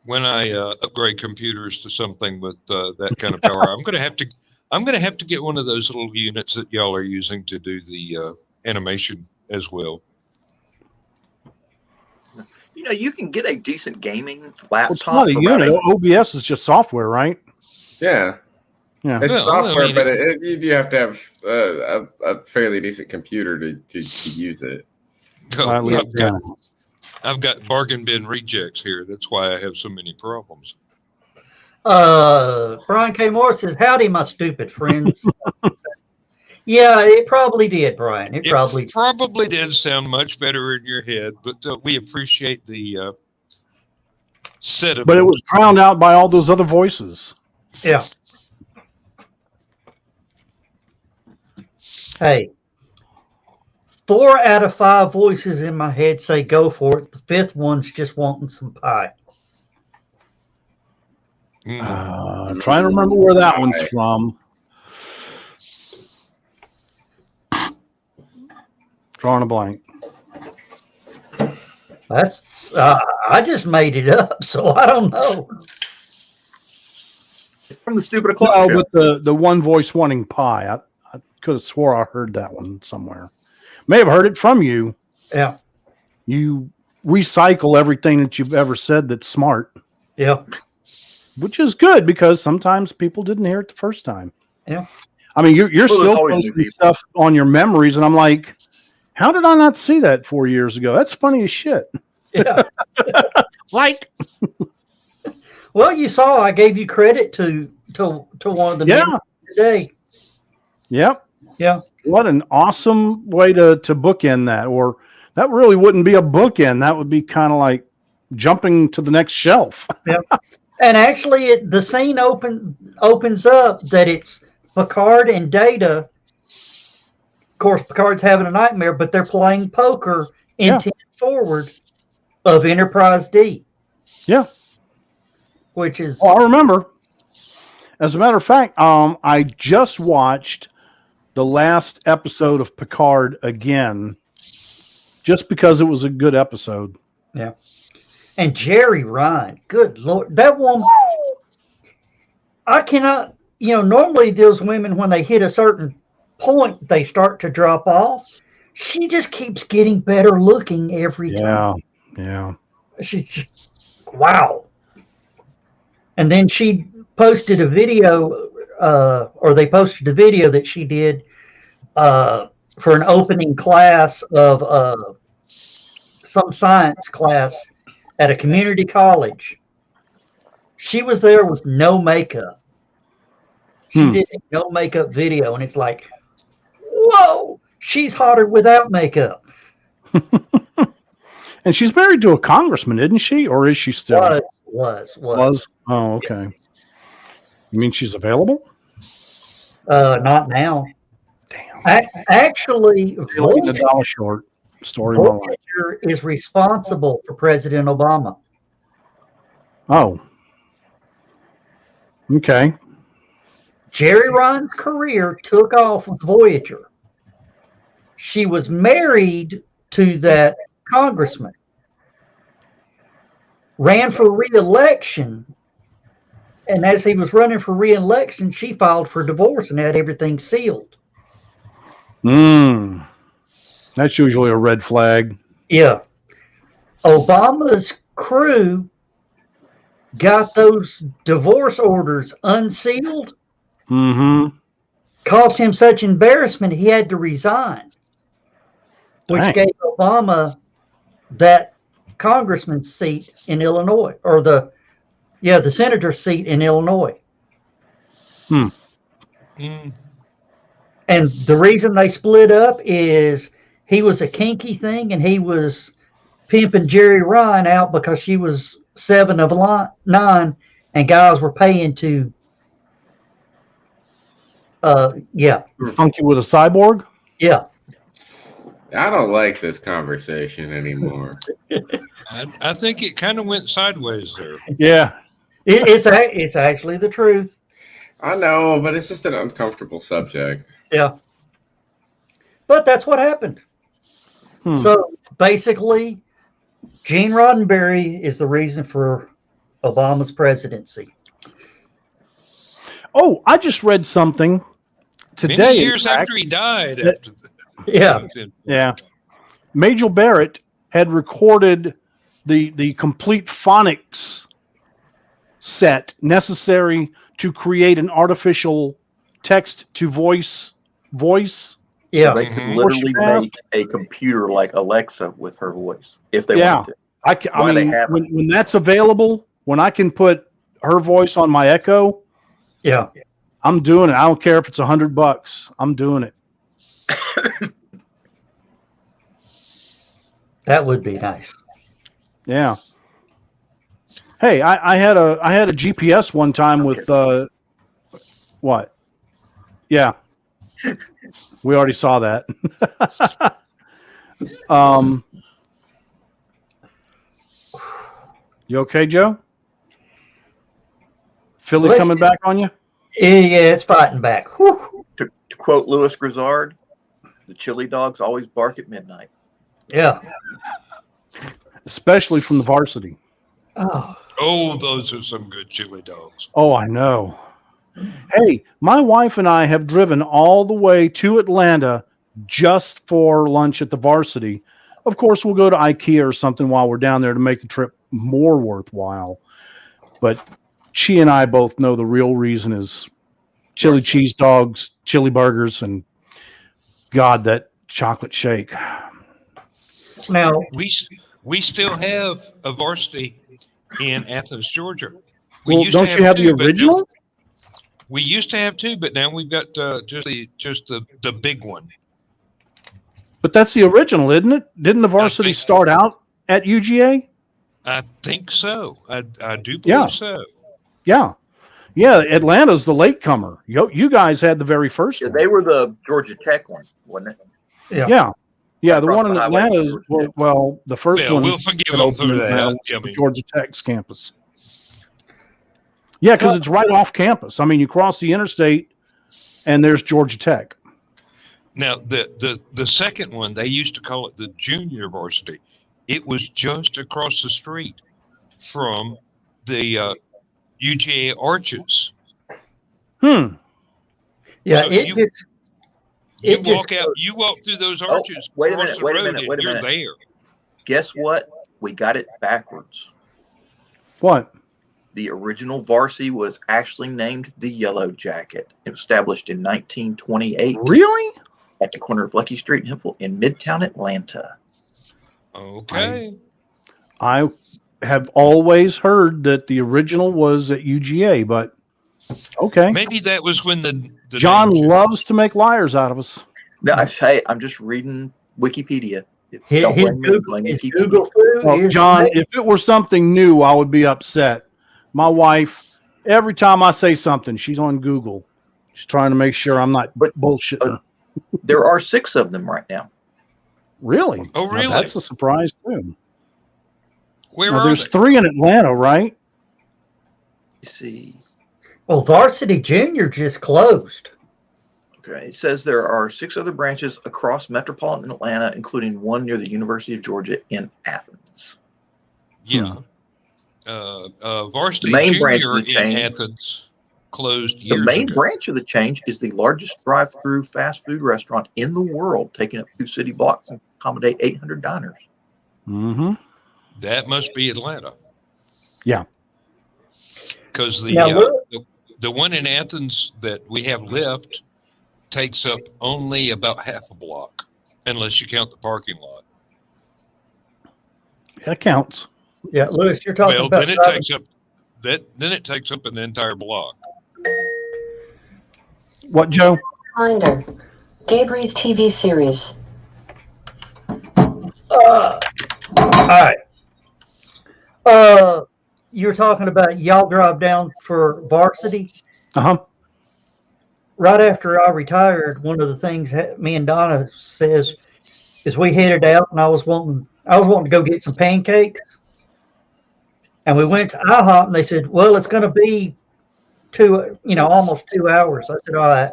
When I upgrade computers to something with that kind of power, I'm gonna have to get one of those little units that y'all are using to do the animation as well. You know, you can get a decent gaming laptop. It's not a unit. OBS is just software, right? Yeah. Yeah. It's software, but you have to have a fairly decent computer to use it. I've got bargain bin rejects here. That's why I have so many problems. Brian K. Moore says, "Howdy, my stupid friends." Yeah, it probably did, Brian. It probably did sound much better in your head, but we appreciate the setup. But it was drowned out by all those other voices. Yeah. Hey, 4 out of 5 voices in my head say go for it. The 5th one's just wanting some pie. Trying to remember where that one's from. Drawing a blank. That's I just made it up, so I don't know. From the Stupid O'Clock show. But the one voice wanting pie. I could have swore I heard that one somewhere. May have heard it from you. Yeah. You recycle everything that you've ever said that's smart. Yeah. Which is good because sometimes people didn't hear it the first time. Yeah. I mean, you're still posting stuff on your memories, and I'm like, how did I not see that 4 years ago? That's funny as shit. Yeah. Like, Well, you saw I gave you credit to one of the Yeah. men today. Yep. Yeah. What an awesome way to bookend that. Or that really wouldn't be a bookend. That would be kind of like jumping to the next shelf. Yeah. And actually, the scene opens up that it's Picard and Data. Of course, Picard's having a nightmare, but they're playing poker in 10 forward of Enterprise D. Yeah. Which is... Oh, I remember. As a matter of fact, I just watched the last episode of Picard again just because it was a good episode. Yeah. And Jerry Ryan, good Lord. That woman, I cannot, normally those women, when they hit a certain point, they start to drop off. She just keeps getting better looking every time. Yeah. Wow. And then she posted a video, or they posted a video that she did for an opening class of some science class at a community college. She was there with no makeup. She did a no makeup video, and it's like, whoa, she's hotter without makeup. And she's married to a congressman, isn't she? Or is she still? Was. Oh, okay. Yeah. You mean she's available? Not now. Damn. Actually, a dollar short story. Voyager is responsible for President Obama. Oh. Okay. Jerry Ryan's career took off with Voyager. She was married to that congressman, ran for re-election, and as he was running for re-election, she filed for divorce and had everything sealed. That's usually a red flag. Yeah. Obama's crew got those divorce orders unsealed. Caused him such embarrassment he had to resign, which gave Obama that congressman's seat in Illinois, or the senator's seat in Illinois. And the reason they split up is he was a kinky thing, and he was pimping Jerry Ryan out because she was 7 of 9, and guys were paying to. Funky with a cyborg? Yeah. I don't like this conversation anymore. I think it kind of went sideways there. Yeah. It's actually the truth. I know, but it's just an uncomfortable subject. Yeah. But that's what happened. So basically, Gene Roddenberry is the reason for Obama's presidency. Oh, I just read something today. Many years after he died. Yeah. Majel Barrett had recorded the complete phonics set necessary to create an artificial text to voice. Yeah. They could literally make a computer like Alexa with her voice if they wanted to. I mean, when that's available, when I can put her voice on my Echo, yeah, I'm doing it. I don't care if it's $100. I'm doing it. That would be nice. Yeah. Hey, I had a GPS one time with what? Yeah. We already saw that. You okay, Joe? Philly coming back on you? Yeah, it's fighting back. To quote Louis Grizzard, the chili dogs always bark at midnight. Yeah. Especially from the varsity. Oh, those are some good chili dogs. Oh, I know. Hey, my wife and I have driven all the way to Atlanta just for lunch at the varsity. Of course, we'll go to IKEA or something while we're down there to make the trip more worthwhile. But she and I both know the real reason is chili cheese dogs, chili burgers, and God, that chocolate shake. Now we still have a varsity in Athens, Georgia. We Well, used to don't you have the two, but now- original? We used to have two, but now we've got just the big one. But that's the original, isn't it? Didn't the varsity think- start out at UGA? I think so. I do believe Yeah. so. Yeah. Yeah, Atlanta's the latecomer. You guys had the very first Yeah, one. they were the Georgia Tech one, wasn't it? Yeah. Yeah, the Across one in the highway Atlanta from is, Georgia Tech. well, the first Yeah, one we'll forgive that them opened for in Atlanta that. was I the mean, Georgia Tech's campus. Yeah, because it's right off campus. I mean, you cross the interstate and there's Georgia Tech. now the second one, they used to call it the junior varsity. It was just across the street from the UGA Arches. Yeah, So it you just walk out, you walk through those arches, wait a cross minute, the wait a road, minute, and wait a you're minute. there. Guess what? We got it backwards. What? The original varsity was actually named the Yellow Jacket. It was established in 1928 Really? at the corner of Lucky Street and Hemphill in Midtown Atlanta. Okay. I have always heard that the original was at UGA, but okay. Maybe that was when the John name changed. loves to make liars out of us. No, hey, I'm just reading Wikipedia. his, Don't his blame me, Google, blame his Wikipedia. Google foo Well, is John, if it were something new, I would be upset. My wife, every time I say something, she's on Google. She's trying to make sure I'm not bullshitting her. There are 6 of them right now. Really? Oh, Now, really? that's a surprise too. Where Now, are there's they? 3 in Atlanta, right? You see, well, Varsity Junior just closed. okay, it says there are 6 other branches across metropolitan Atlanta, including one near the University of Georgia in Athens. Yeah. Varsity The main branch Junior of the in chain- Athens closed The years main ago. branch of the change is the largest drive-through fast food restaurant in the world, taking up 2 city blocks and accommodate 800 diners. Mm-hmm. That must be Atlanta. Yeah. Because Now, look. the one in Athens that we have left takes up only about half a block, unless you count the parking lot. That counts. Yeah, Lewis, you're talking Well, about then it driving- takes up an entire block. What, Joe? Reminder, Gabriel's TV series. all right. You're talking about y'all drive down for Varsity. Uh-huh. Right after I retired, one of the things me and Donna says is we headed out, and I was wanting to go get some pancakes, and we went to IHOP, and they said, "Well, it's going to be almost 2 hours." I said, "All right,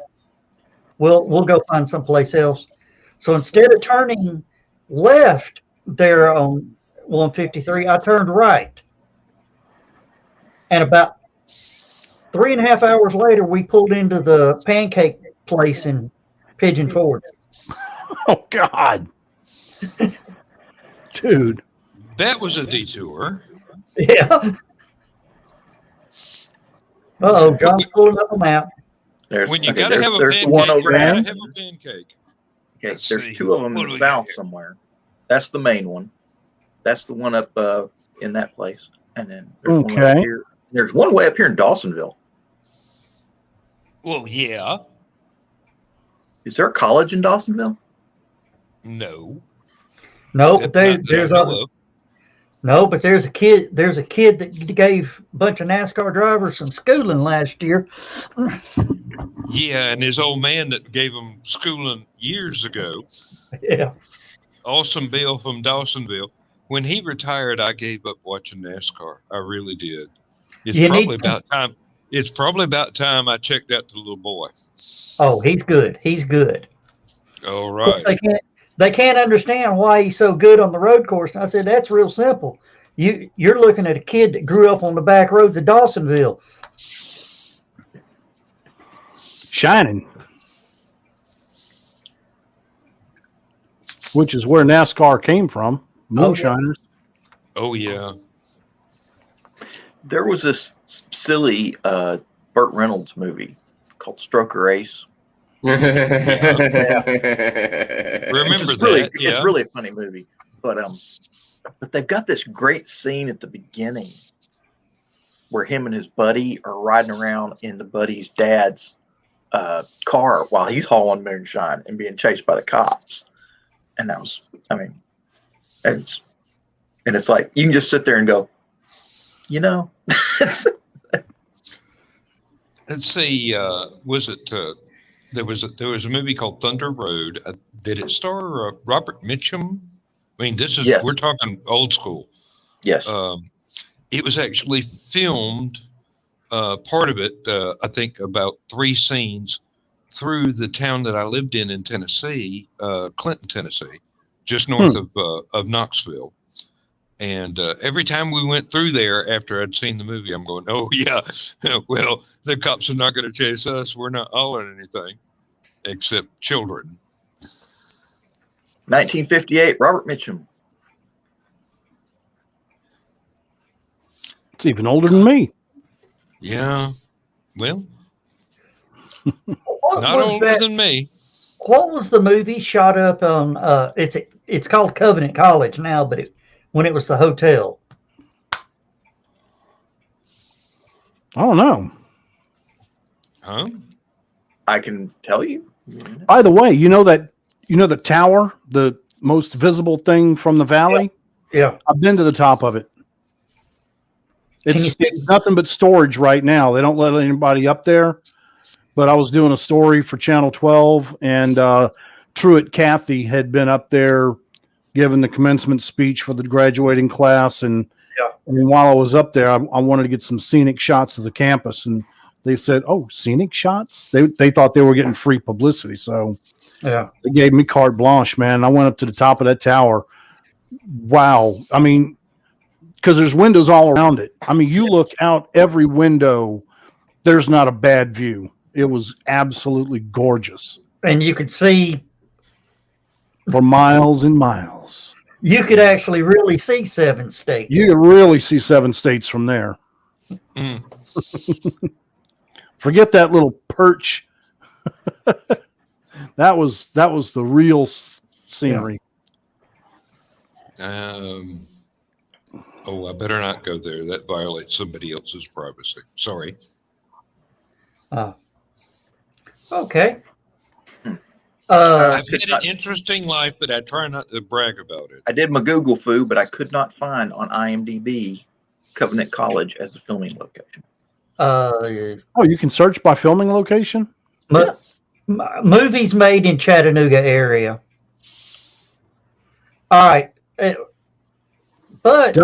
we'll go find someplace else." So instead of turning left there on 153, I turned right, and about 3.5 hours later, we pulled into the pancake place in Pigeon Forge. Oh, God. Dude. That was a detour. Yeah. Uh-oh, John's pulling up a map. When you gotta have a there's pancake, one you over gotta there. have a pancake. Okay, Let's there's see. 2 of them What in do the we got south here? somewhere. That's the main one. That's the one up in that place. And then there's one Okay. up here. There's one way up here in Dawsonville. Well, yeah. Is there a college in Dawsonville? No. No, That- but there's not that I a know of. no, but there's a kid that gave a bunch of NASCAR drivers some schooling last year. Yeah, and his old man that gave him schooling years ago, Yeah. Awesome Bill from Dawsonville. When he retired, I gave up watching NASCAR. I really did. It's You probably need- about time. It's probably about time I checked out the little boy. Oh, he's good. He's good. All Of course, right. they can't understand why he's so good on the road course. And I said, that's real simple. You're looking at a kid that grew up on the back roads of Dawsonville. Shining. Which is where NASCAR came from. Moonshiners. Oh yeah. There was this silly Burt Reynolds movie called Stroker Ace. Remember It's really, that? Yeah. it's really a funny movie. But they've got this great scene at the beginning where him and his buddy are riding around in the buddy's dad's car while he's hauling moonshine and being chased by the cops. And that was, I mean, it's like you can just sit there and go, Let's see. Was it? There was a movie called Thunder Road. Did it star Robert Mitchum? I mean, this is we're talking old school. Yes. It was actually filmed. Part of it, I think, about 3 scenes through the town that I lived in Tennessee, Clinton, Tennessee, just north of Knoxville. And every time we went through there after I'd seen the movie, I'm going, oh, yeah, well, the cops are not going to chase us. We're not hauling anything except children. 1958, Robert Mitchum. It's even older than me. Yeah. Well, not older than me. What was the movie shot up on? It's called Covenant College now, but when it was the hotel. I don't know. Huh? I can tell you. By the way, the tower, the most visible thing from the valley? Yeah. I've been to the top of it. It's nothing but storage right now. They don't let anybody up there. But I was doing a story for Channel 12, and Truett Cathy had been up there giving the commencement speech for the graduating class. And while I was up there, I wanted to get some scenic shots of the campus. And they said, oh, scenic shots? They thought they were getting free publicity. So they gave me carte blanche, man. I went up to the top of that tower. Wow. I mean, because there's windows all around it. I mean, you look out every window, there's not a bad view. It was absolutely gorgeous. And you could see for miles and miles. You could actually really see 7 states. You could really see 7 states from there. Forget that little perch. That was the real scenery. I better not go there. That violates somebody else's privacy. Sorry. Okay. I've had an interesting life, but I try not to brag about it. I did my Google foo, but I could not find on IMDb Covenant College as a filming location. You can search by filming location? Movies made in Chattanooga area. All right. But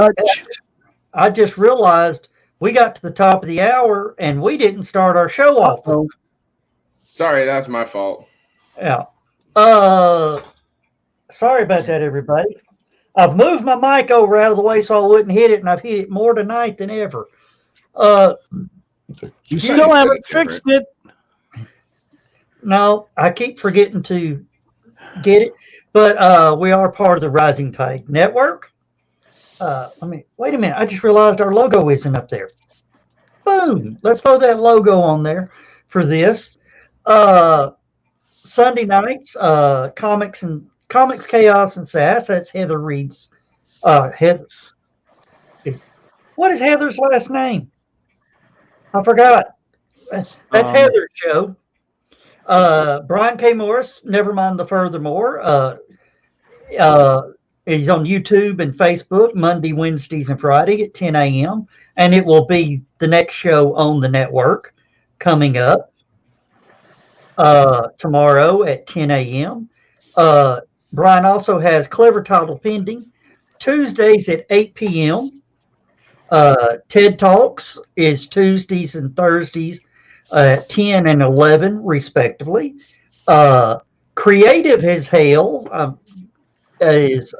I just realized we got to the top of the hour and we didn't start our show off. Sorry, that's my fault. Yeah. Sorry about that, everybody. I've moved my mic over out of the way so I wouldn't hit it, and I've hit it more tonight than ever. You still haven't fixed it. No, I keep forgetting to get it. But we are part of the Rising Tide Network. Wait a minute. I just realized our logo isn't up there. Boom. Let's throw that logo on there for this. Sunday nights, Comics, Chaos, and Sass. That's Heather Reed's. Heather. What is Heather's last name? I forgot. That's Heather's show. Brian K. Morris, never mind the furthermore. He's on YouTube and Facebook Monday, Wednesdays, and Friday at 10 a.m. And it will be the next show on the network coming up tomorrow at 10 a.m. Brian also has Clever Title pending Tuesdays at 8 p.m. TED Talks is Tuesdays and Thursdays at 10 and 11, respectively. Creative as Hell is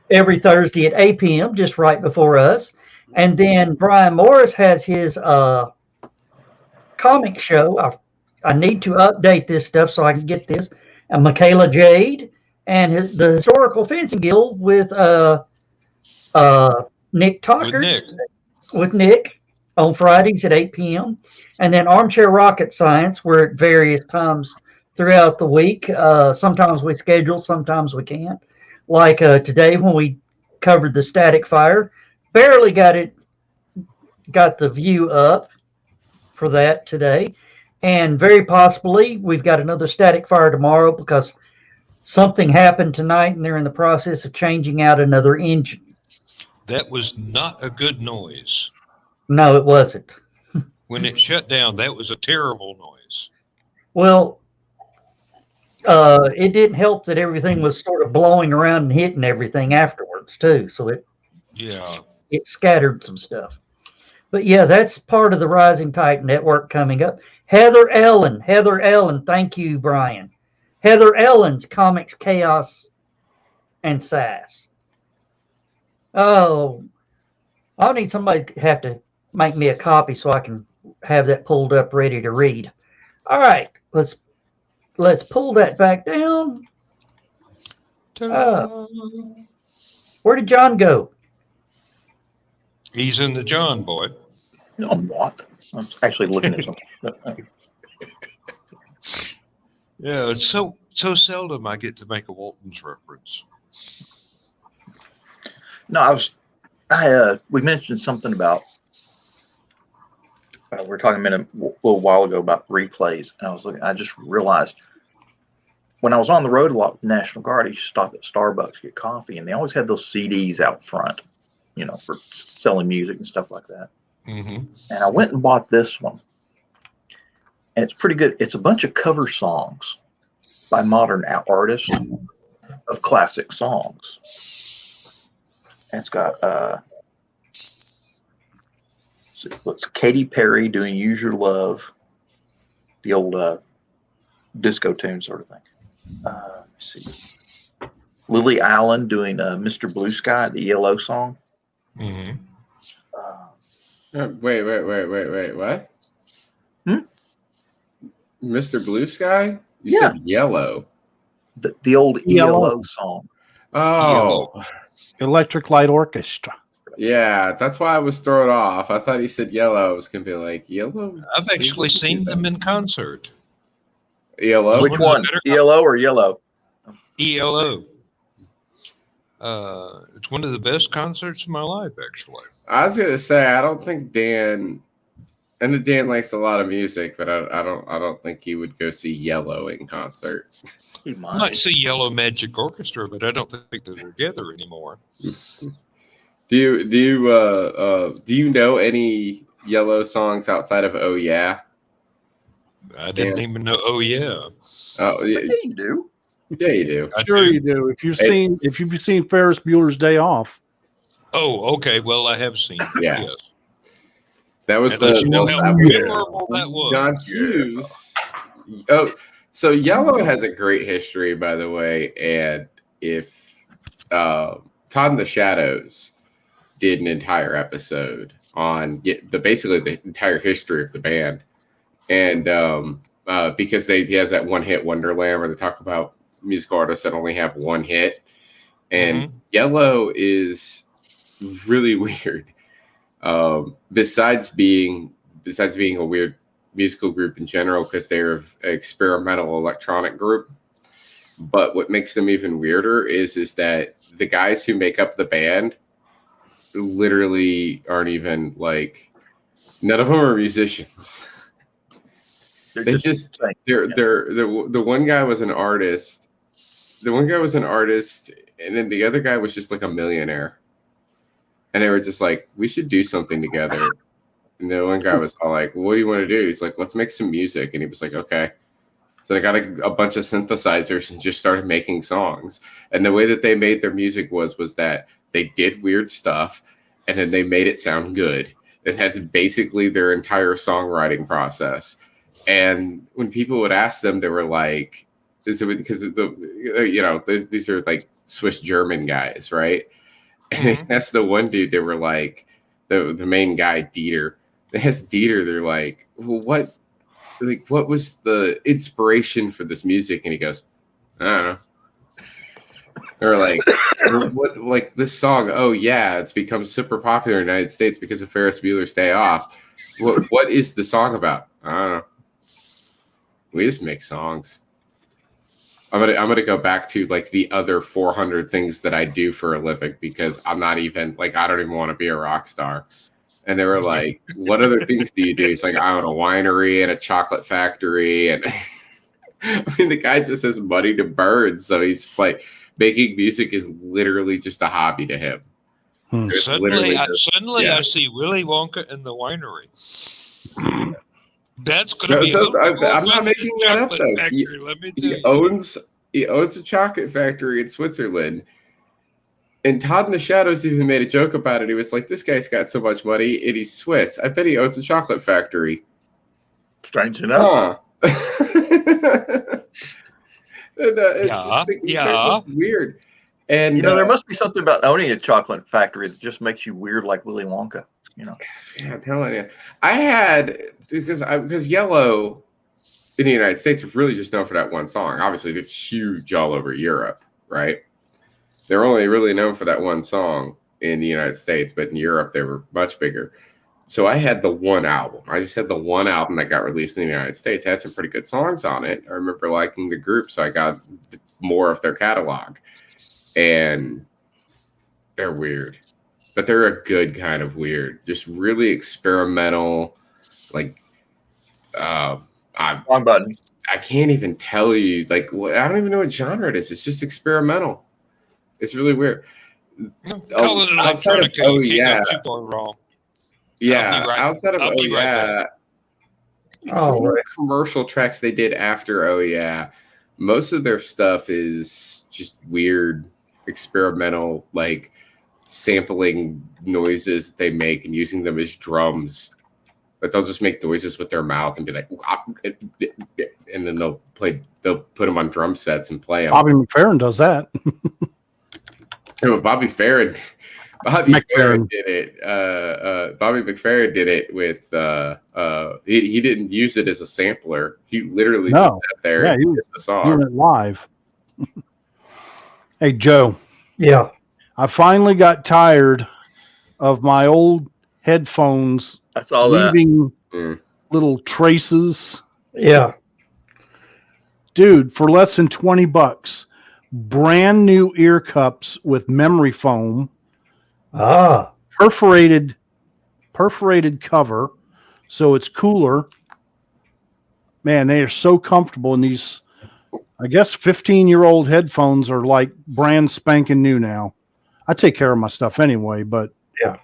every Thursday at 8 p.m., just right before us. And then Brian Morris has his comic show. I need to update this stuff so I can get this. And Michaela Jade and the Historical Fencing Guild with Nick Tucker. With Nick on Fridays at 8 p.m. And then Armchair Rocket Science, where at various times throughout the week. Sometimes we schedule, sometimes we can't. Like today when we covered the static fire, barely got it got the view up for that today. And very possibly we've got another static fire tomorrow because something happened tonight and they're in the process of changing out another engine. That was not a good noise. No, it wasn't. When it shut down, that was a terrible noise. Well, it didn't help that everything was sort of blowing around and hitting everything afterwards too. So it scattered some stuff. But yeah, that's part of the Rising Tide Network coming up. Heather Ellen, thank you, Brian. Heather Ellen's Comics, Chaos, and Sass. Oh, I'll need somebody to have to make me a copy so I can have that pulled up ready to read. All right, let's pull that back down. Where did John go? He's in the John boy. No, I'm not. I'm actually looking at something. Yeah, it's so seldom I get to make a Walton's reference. No, we mentioned something about, we were talking a little while ago about replays, and I just realized when I was on the road a lot with the National Guard, I used to stop at Starbucks, get coffee, and they always had those CDs out front, for selling music and stuff like that. Mm-hmm. And I went and bought this one, and it's pretty good. It's a bunch of cover songs by modern artists of classic songs. And it's got it's Katy Perry doing "Use Your Love," the old disco tune sort of thing. Let's see, Lily Allen doing "Mr. Blue Sky," the ELO song. Mm-hmm. Wait, what? Mr. Blue Sky? You said yellow. The old ELO song. Oh. Electric Light Orchestra. Yeah, that's why I was thrown off. I thought he said yellow. I was going to be like, yellow? I've actually seen them in concert. ELO? Which one? ELO or yellow? ELO. It's one of the best concerts of my life, actually. I was gonna say I don't think Dan likes a lot of music, but I don't think he would go see Yellow in concert. He might see Yellow Magic Orchestra, but I don't think they're together anymore. Do you know any Yellow songs outside of "Oh Yeah"? I didn't even know. Oh yeah. Oh yeah, you do. Yeah, you do. Sure, you do. If you've seen Ferris Bueller's Day Off. Oh, okay. Well, I have seen. Yeah. Yes. That was John Hughes. Oh, so Yellow has a great history, by the way. And if Todd and the Shadows did an entire episode on basically the entire history of the band, and because he has that one-hit Wonderland where they talk about musical artists that only have one hit, and Yellow is really weird. Besides being a weird musical group in general, because they're an experimental electronic group. But what makes them even weirder is that the guys who make up the band literally aren't even none of them are musicians. They're the one guy was an artist. The one guy was an artist, and then the other guy was just a millionaire. And they were just like, we should do something together. And the one guy was all like, well, what do you want to do? He's like, let's make some music. And he was like, okay. So they got a bunch of synthesizers and just started making songs. And the way that they made their music was that they did weird stuff, and then they made it sound good. And that's basically their entire songwriting process. And when people would ask them, they were like, because these are Swiss German guys, right? And that's the one dude. They were like, the main guy, Dieter. They asked Dieter, they're like, well, what was the inspiration for this music? And he goes, I don't know. They're like, what, this song? Oh yeah, it's become super popular in the United States because of Ferris Bueller's Day Off. What is the song about? I don't know. We just make songs. I'm gonna go back to the other 400 things that I do for a living, because I'm not even I don't even want to be a rock star. And they were like, "What other things do you do?" He's like, "I own a winery and a chocolate factory." And I mean, the guy just has money to burn, so he's just like, making music is literally just a hobby to him. It's Suddenly, literally I see Willy Wonka in the winery. That's going to be. I'm not making that up though. Factory, let me tell you. He owns a chocolate factory in Switzerland. And Todd in the Shadows even made a joke about it. He was like, "This guy's got so much money, and he's Swiss. I bet he owns a chocolate factory." Strange enough. Huh. And, they're just weird. And there must be something about owning a chocolate factory that just makes you weird, like Willy Wonka. Yeah, I'm telling you. I had because Yellow in the United States are really just known for that one song. Obviously, they're huge all over Europe, right? They're only really known for that one song in the United States, but in Europe they were much bigger. So I had the one album. I just had the one album that got released in the United States. It had some pretty good songs on it. I remember liking the group, so I got more of their catalog. And they're weird, but they're a good kind of weird. Just really experimental. Like, wrong button. I can't even tell you. Like, I don't even know what genre it is. It's just experimental. It's really weird. Call it electronic. You can't go too far wrong. Yeah, outside of I'll be right back. Some of the commercial tracks they did after Oh Yeah, most of their stuff is just weird, experimental, like sampling noises that they make and using them as drums. But they'll just make noises with their mouth and be like, and then they'll put them on drum sets and play them. Bobby McFerrin does that. Bobby McFerrin did it. Bobby McFerrin did it with. He didn't use it as a sampler. He literally just sat there and did the song. Doing it live. Hey Joe. Yeah. I finally got tired of my old headphones. I saw leaving little traces. Yeah. Dude, for less than $20, brand new ear cups with memory foam. Perforated cover, so it's cooler. Man, they are so comfortable, and these, I guess, 15-year-old headphones are like brand spanking new now. I take care of my stuff anyway, but yeah.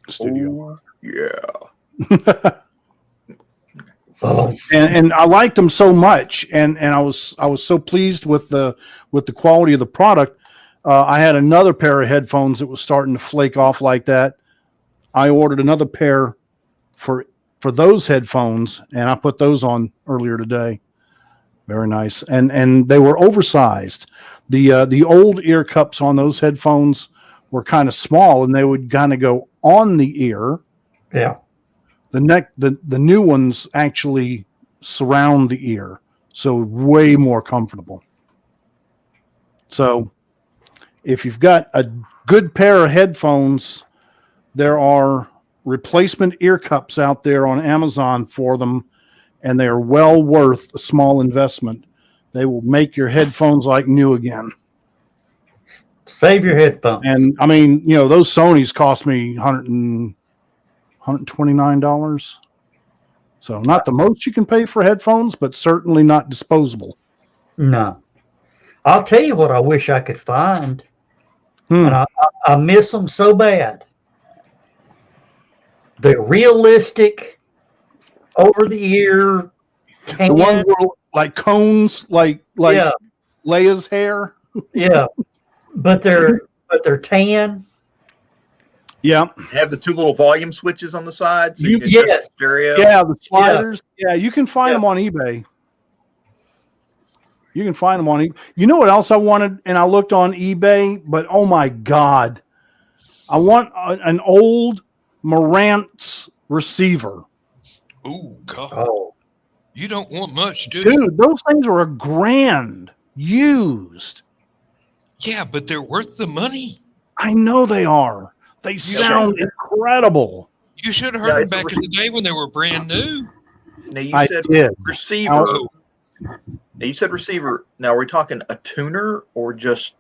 Studio. Yeah. And I liked them so much, and I was so pleased with the quality of the product. I had another pair of headphones that was starting to flake off like that. I ordered another pair for those headphones, and I put those on earlier today. Very nice, and they were oversized. The old ear cups on those headphones were kind of small, and they would kind of go on the ear. Yeah. The new ones actually surround the ear, so way more comfortable. So if you've got a good pair of headphones, there are replacement ear cups out there on Amazon for them, and they are well worth a small investment. They will make your headphones like new again. Save your headphones. And I mean, those Sonys cost me $129. So not the most you can pay for headphones, but certainly not disposable. No. I'll tell you what I wish I could find. And I miss them so bad. The realistic, over the ear, the ones where, like cones, like Leia's hair. Yeah, but they're tan. Yeah, have the two little volume switches on the side. So yes, stereo. Yeah, the sliders. Yeah, you can find them on eBay. You can find them on eBay. You know what else I wanted? And I looked on eBay, but oh my God, I want an old Marantz receiver. Oh God! Oh, you don't want much, do you? Dude, those things are $1,000 used. Yeah, but they're worth the money. I know they are. They sound incredible. You should have heard them back in the day when they were brand new. Now you said receiver. Now you said receiver. Now are we talking a tuner or just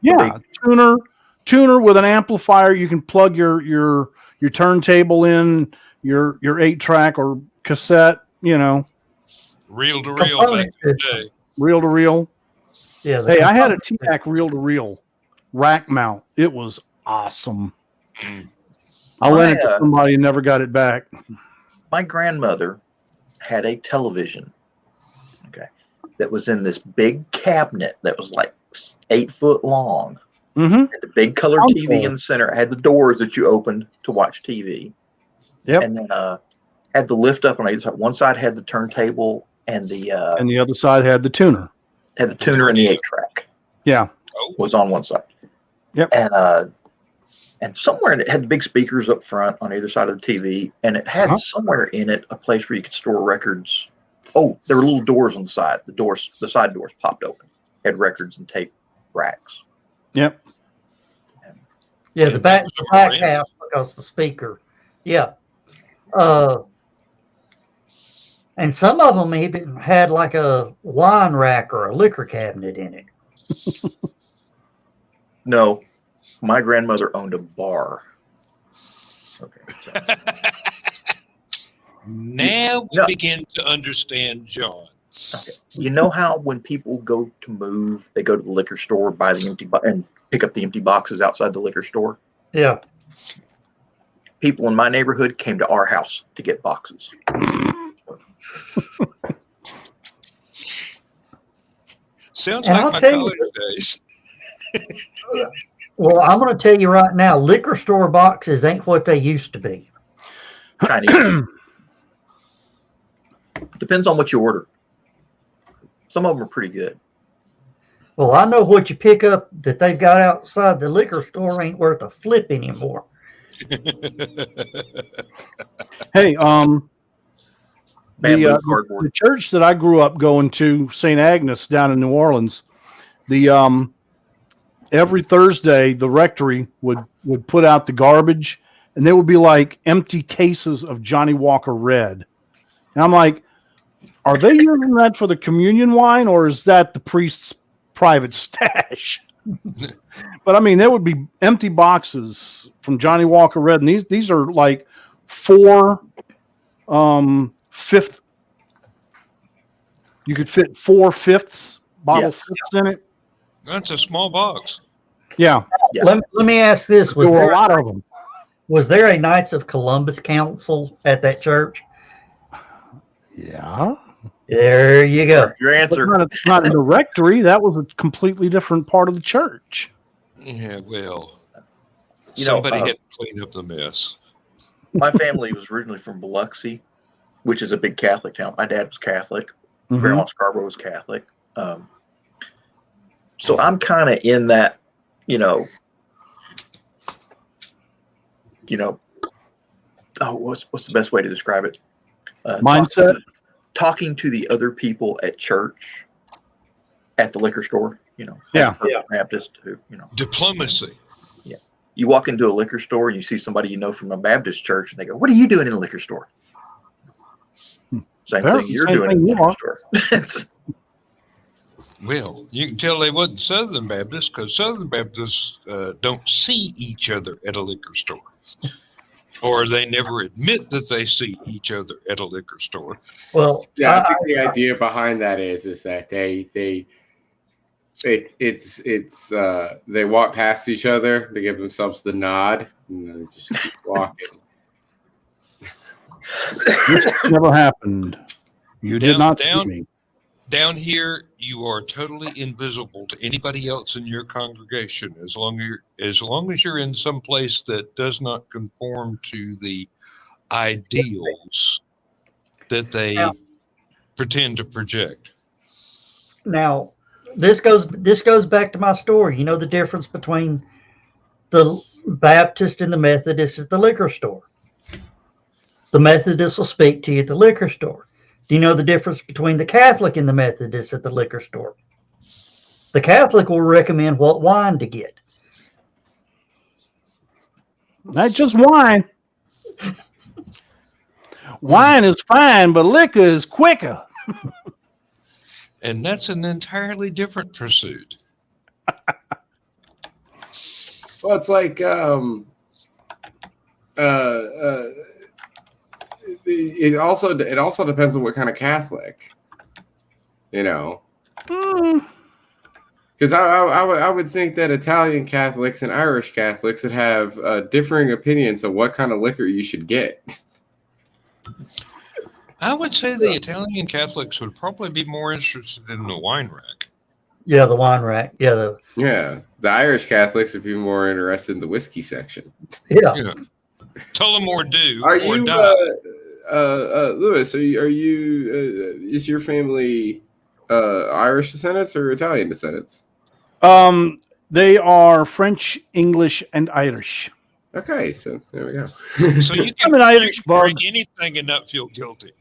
tuner with an amplifier? You can plug your your turntable in, your 8-track or cassette, you know, Reel to reel back in the day. reel to reel. Yeah. Hey, I had a T-Mac reel to reel rack mount. It was awesome. I lent it to somebody and never got it back. My grandmother had a television, that was in this big cabinet that was like 8 foot long. Mm-hmm. Had the big color TV in the center. It had the doors that you opened to watch TV. Yep. And then had the lift up on either side. One side had the turntable and the other side had the tuner. Had the tuner and the 8-track. Yeah. Was on one side. Yep. And somewhere it had big speakers up front on either side of the TV, and it had somewhere in it a place where you could store records. Oh, there were little doors on the side. The side doors popped open. Had records and tape racks. Yep. Yeah, the back half because the speaker. Yeah. And some of them even had like a wine rack or a liquor cabinet in it. No, my grandmother owned a bar. Okay. So. Now we begin to understand John. Okay. You know how when people go to move, they go to the liquor store, buy the empty and pick up the empty boxes outside the liquor store? Yeah. People in my neighborhood came to our house to get boxes. Sounds like my college days. Well, I'm going to tell you right now, liquor store boxes ain't what they used to be. Chinese. Depends on what you order. Some of them are pretty good. Well, I know what you pick up that they've got outside the liquor store ain't worth a flip anymore. Hey, the church that I grew up going to, St. Agnes down in New Orleans, every Thursday the rectory would put out the garbage, and there would be like empty cases of Johnny Walker Red. And I'm like, are they using that for the communion wine, or is that the priest's private stash? But I mean, there would be empty boxes from Johnny Walker Red, and these are like 4 fifth. You could fit 4 fifths bottle fifths in it. That's a small box. Yeah. Let me ask this: there were a lot of them? Was there a Knights of Columbus council at that church? Yeah. There you go. Your answer. Not in the rectory. That was a completely different part of the church. Yeah, well, somebody had to clean up the mess. My family was originally from Biloxi, which is a big Catholic town. My dad was Catholic. Mm-hmm. Grandma Scarborough was Catholic. So I'm kind of in that, what's the best way to describe it? Mindset. Talking to the other people at church, at the liquor store, Baptist, Diplomacy. Yeah. You walk into a liquor store and you see somebody from a Baptist church, and they go, "What are you doing in a liquor store?" Same thing you're doing in the liquor store. Well, you can tell they wasn't Southern Baptists because Southern Baptists don't see each other at a liquor store. Or they never admit that they see each other at a liquor store. Well, yeah, I think the idea behind that is that they walk past each other, they give themselves the nod, and then just keep walking. This never happened. You did not see me. Down here, you are totally invisible to anybody else in your congregation as long as you're in some place that does not conform to the ideals that they pretend to project. Now, this goes back to my story. You know the difference between the Baptist and the Methodist at the liquor store. The Methodist will speak to you at the liquor store. Do you know the difference between the Catholic and the Methodist at the liquor store? The Catholic will recommend what wine to get. Not just wine. Wine is fine, but liquor is quicker. And that's an entirely different pursuit. Well, it's like it also depends on what kind of Catholic, you know. Because I would think that Italian Catholics and Irish Catholics would have differing opinions of what kind of liquor you should get. I would say the Italian Catholics would probably be more interested in the wine rack. Yeah, the wine rack. Yeah, Yeah, the Irish Catholics would be more interested in the whiskey section. Yeah. Tell them or do Are or you, die. Lewis? Are you? Is your family Irish descendants or Italian descendants? They are French, English, and Irish. Okay, so there we go. So you I'm can, an Irish you can bug. drink anything and not feel guilty.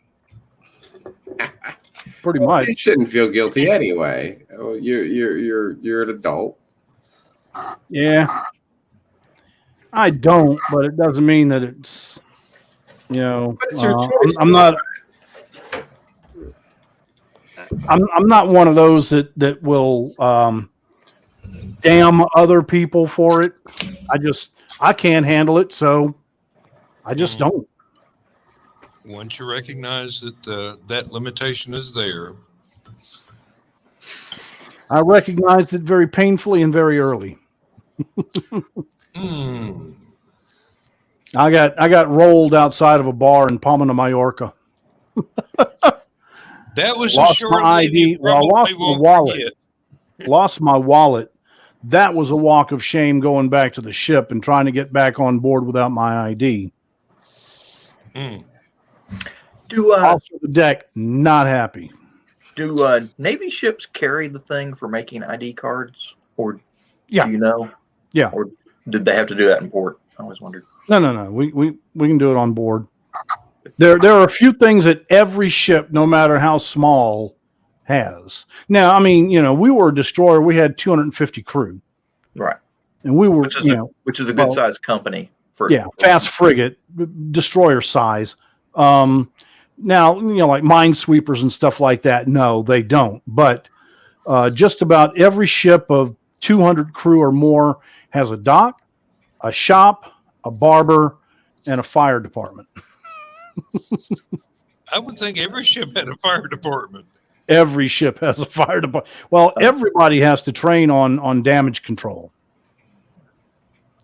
Pretty much. You shouldn't feel guilty anyway. Oh, you're an adult. Yeah. I don't, but it doesn't mean that it's, you know, But it's your choice. I'm not one of those that will damn other people for it. I can't handle it, so I just don't. Once you recognize that that limitation is there. I recognized it very painfully and very early. I got rolled outside of a bar in Palma de Mallorca. That was Lost a short my ID. Well, I lost my wallet. Lost my wallet. That was a walk of shame going back to the ship and trying to get back on board without my ID. Off the deck, not happy. Do Navy ships carry the thing for making ID cards, or do you know? Yeah. Or did they have to do that in port? I always wondered. No. We can do it on board. There are a few things that every ship, no matter how small, has. Now, I mean, you know, we were a destroyer. We had 250 crew. Right. And we were, which is a good sized company. Fast frigate, destroyer size. Now, you know, like minesweepers and stuff like that, no, they don't. But just about every ship of 200 crew or more has a dock, a shop, a barber, and a fire department. I would think every ship had a fire department. Every ship has a fire department. Well, everybody has to train on damage control.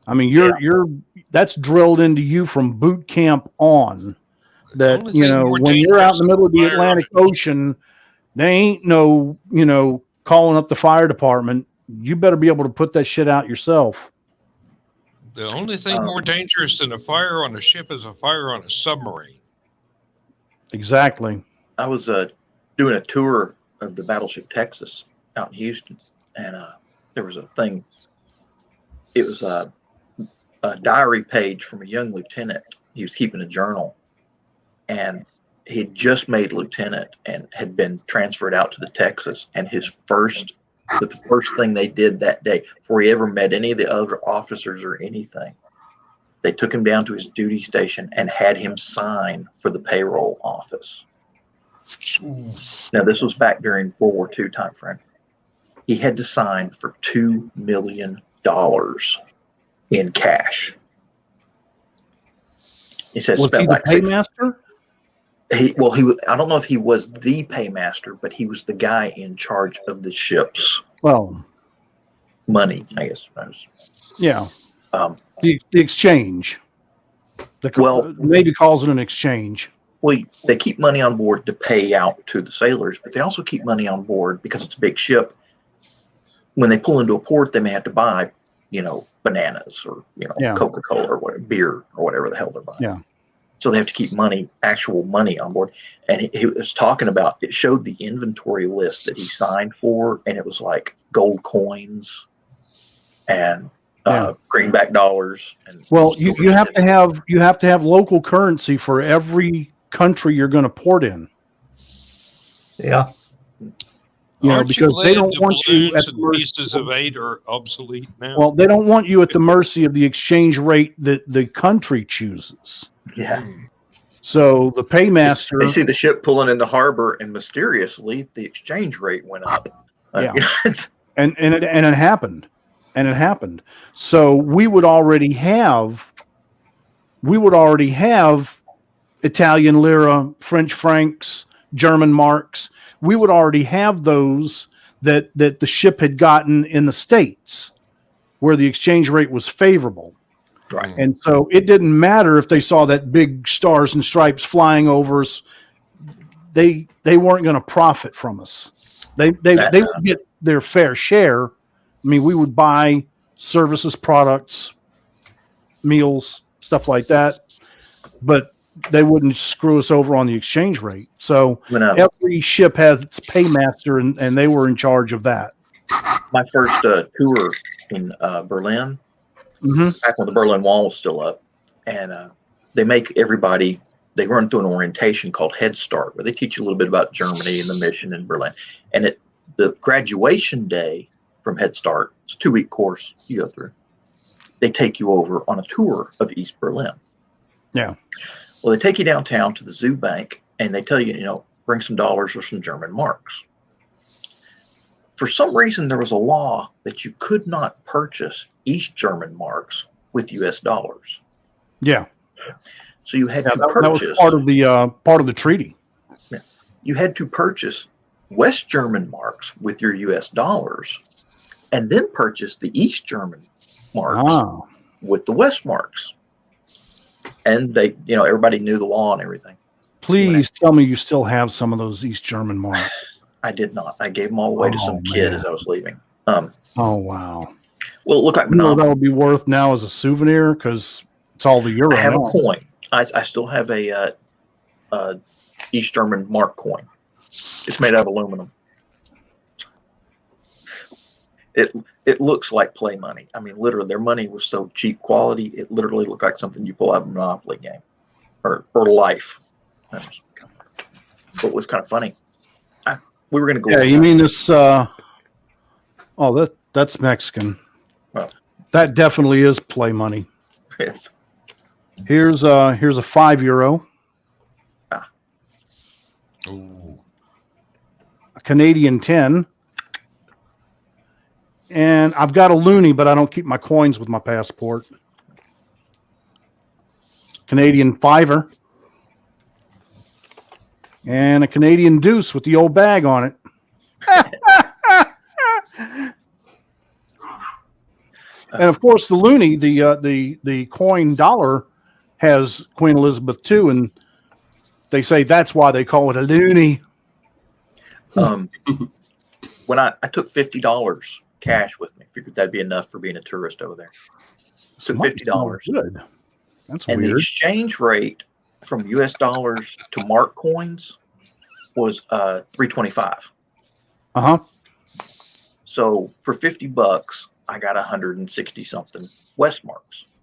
I mean, that's drilled into you from boot camp on. That, you know, when you're out in the middle of the Atlantic Ocean, they ain't no, you know, calling up the fire department. You better be able to put that shit out yourself. The only thing more dangerous than a fire on a ship is a fire on a submarine. Exactly. I was doing a tour of the battleship Texas out in Houston, and there was a thing. It was a diary page from a young lieutenant. He was keeping a journal, and he had just made lieutenant and had been transferred out to the Texas. And the first thing they did that day, before he ever met any of the other officers or anything, they took him down to his duty station and had him sign for the payroll office. Now, this was back during World War II time frame. He had to sign for $2 million in cash. He said, was he the paymaster? He was. I don't know if he was the paymaster, but he was the guy in charge of the ship's money, I guess. Yeah. The exchange. The Navy calls it an exchange. Well, they keep money on board to pay out to the sailors, but they also keep money on board because it's a big ship. When they pull into a port, they may have to buy, you know, bananas or, you know, Coca-Cola or whatever, beer or whatever the hell they're buying. Yeah. So they have to keep actual money on board. And he was talking about, it showed the inventory list that he signed for, and it was like gold coins and greenback dollars. And you have to have local currency for every country you're going to port in. Yeah. You know, because they don't want you at the mercy. Pieces of 8 are obsolete now. Well, they don't want you at the mercy of the exchange rate that the country chooses. Yeah. So the paymaster. They see the ship pulling in the harbor, and mysteriously the exchange rate went up. Yeah. And it happened. And it happened. So we would already have we would already have Italian lira, French francs, German marks. We would already have those that the ship had gotten in the States where the exchange rate was favorable. Right. And so it didn't matter if they saw that big stars and stripes flying over us. They weren't going to profit from us. They would get their fair share. I mean, we would buy services, products, meals, stuff like that, but they wouldn't screw us over on the exchange rate. So every ship has its paymaster, and they were in charge of that. My first tour in Berlin, back when the Berlin Wall was still up, and they make everybody, they run through an orientation called Head Start, where they teach you a little bit about Germany and the mission in Berlin. And the graduation day from Head Start, it's a 2-week course you go through. They take you over on a tour of East Berlin. Yeah. Well, they take you downtown to the zoo bank, and they tell you, bring some dollars or some German marks. For some reason, there was a law that you could not purchase East German marks with U.S. dollars. Yeah. So you had to purchase. That was part of the treaty. Yeah, you had to purchase West German marks with your U.S. dollars, and then purchase the East German marks with the West marks. And they, everybody knew the law and everything. Please tell me you still have some of those East German marks. I did not. I gave them all away to some kid as I was leaving. Oh, wow. Well, it looked like that would be worth now as a souvenir because it's all the euro. I have now. A coin. I still have a East German mark coin. It's made out of aluminum. It looks like play money. I mean, literally, their money was so cheap quality. It literally looked like something you pull out of a Monopoly game or Life. But it was kind of funny. We were going to go. Yeah, you mean this? That's Mexican. Well, that definitely is play money. Yes. Here's a €5. Ooh. A Canadian 10. And I've got a loonie, but I don't keep my coins with my passport. Canadian fiver. And a Canadian deuce with the old bag on it. And of course, the loonie, the coin dollar, has Queen Elizabeth II, and they say that's why they call it a loonie. When I took $50 cash with me, figured that'd be enough for being a tourist over there. Took $50. Good. That's and weird. The exchange rate from U.S. dollars to mark coins was $3.25. So for $50, I got 160 something West marks.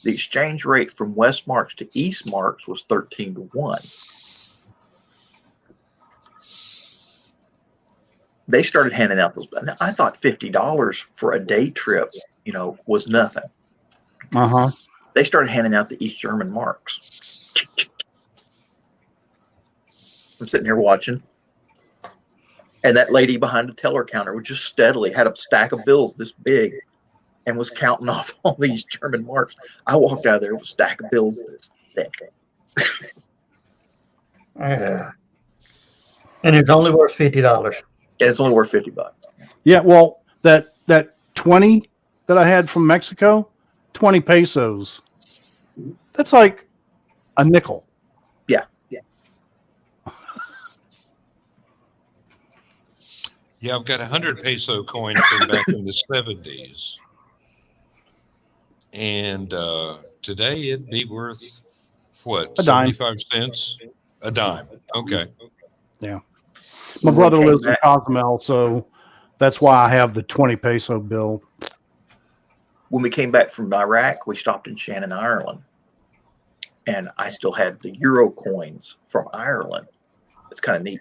The exchange rate from West marks to East marks was 13-1. They started handing out those. Now, I thought $50 for a day trip, was nothing. They started handing out the East German marks. I'm sitting here watching, and that lady behind the teller counter was just steadily had a stack of bills this big and was counting off all these German marks. I walked out of there with a stack of bills this thick. Yeah. And it's only worth $50. And it's only worth $50. Yeah, well, that 20 that I had from Mexico, 20 pesos. That's like a nickel. Yeah. Yeah, I've got a 100 peso coin from back in the 70s. And today it'd be worth, what, a dime. 75 cents? A dime. Okay. Yeah. My brother lives in Cozumel, so that's why I have the 20 peso bill. When we came back from Iraq, we stopped in Shannon, Ireland. And I still had the euro coins from Ireland. It's kind of neat.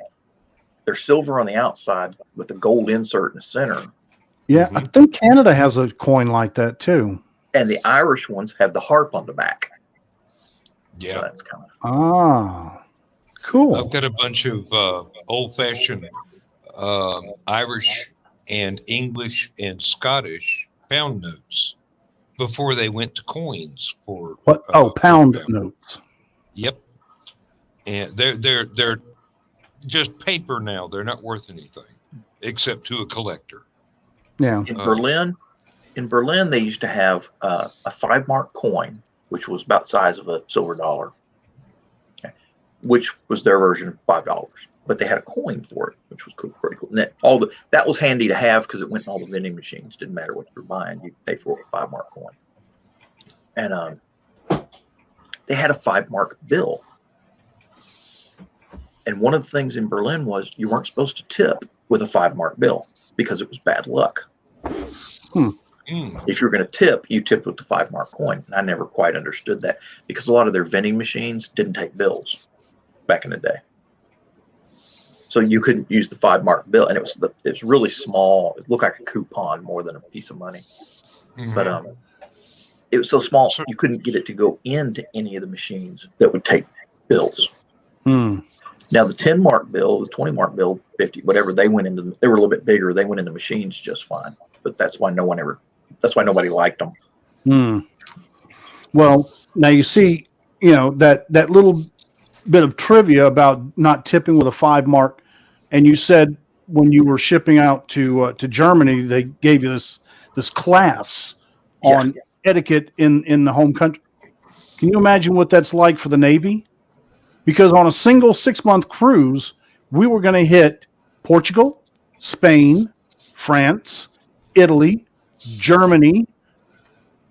They're silver on the outside with a gold insert in the center. Yeah, I think Canada has a coin like that too. And the Irish ones have the harp on the back. Yeah. So that's kind of cool. I've got a bunch of old-fashioned Irish and English and Scottish pound notes. before they went to coins for What? Pound example. notes. Yep, and they're just paper now. They're not worth anything except to a collector. Yeah. In Berlin, they used to have a 5-mark coin, which was about the size of a silver dollar, which was their version of $5. But they had a coin for it, which was pretty cool. And that was handy to have because it went in all the vending machines. Didn't matter what you were buying, you could pay for it with a 5-mark coin. And they had a 5-mark bill. And one of the things in Berlin was you weren't supposed to tip with a 5-mark bill because it was bad luck. If you're going to tip, you tipped with the 5-mark coin. And I never quite understood that because a lot of their vending machines didn't take bills back in the day. So you couldn't use the 5-mark bill, and it was really small. It looked like a coupon more than a piece of money. But it was so small you couldn't get it to go into any of the machines that would take bills. Now the 10-mark bill, the 20-mark bill, 50, whatever, they were a little bit bigger. They went into machines just fine. But that's why nobody liked them. Well, now you see, that little bit of trivia about not tipping with a 5-mark, and you said when you were shipping out to Germany, they gave you this class on etiquette in the home country. Can you imagine what that's like for the Navy? Because on a single 6-month cruise, we were going to hit Portugal, Spain, France, Italy, Germany,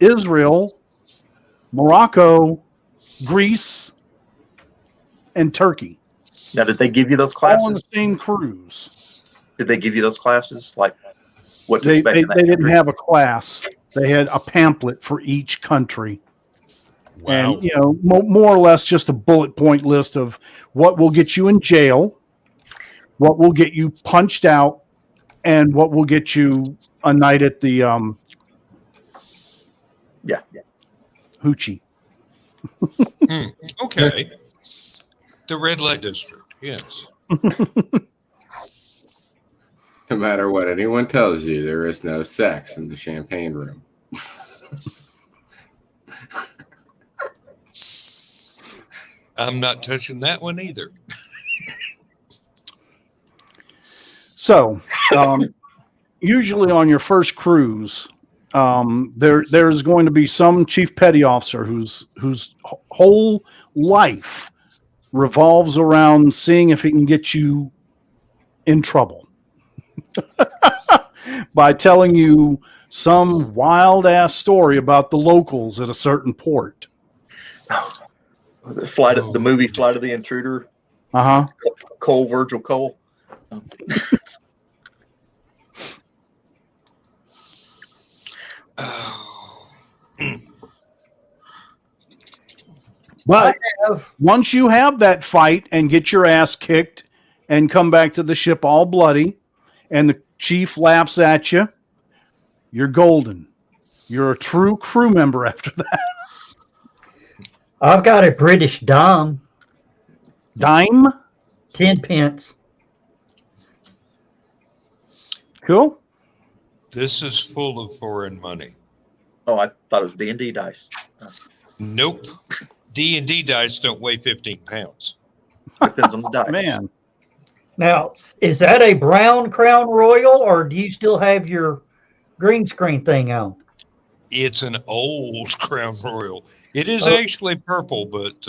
Israel, Morocco, Greece, and Turkey. Now, did they give you those classes? All on the same cruise. Did they give you those classes? Like what they didn't have a class. They had a pamphlet for each country. Wow. And, more or less just a bullet point list of what will get you in jail, what will get you punched out, and what will get you a night at the hoochie. Okay. The red light district, yes. No matter what anyone tells you, there is no sex in the champagne room. I'm not touching that one either. So, usually on your first cruise, there's going to be some chief petty officer whose whole life revolves around seeing if he can get you in trouble by telling you some wild ass story about the locals at a certain port. The movie Flight of the Intruder. Virgil Cole. But once you have that fight and get your ass kicked and come back to the ship all bloody and the chief laughs at you, you're golden. You're a true crew member after that. I've got a British dime. Dime? 10 pence. Cool. This is full of foreign money. Oh, I thought it was D&D dice. Nope. D&D dice don't weigh 15 pounds. Depends on the dice. Man. Now, is that a brown Crown Royal, or do you still have your green screen thing on? It's an old Crown Royal. It is actually purple, but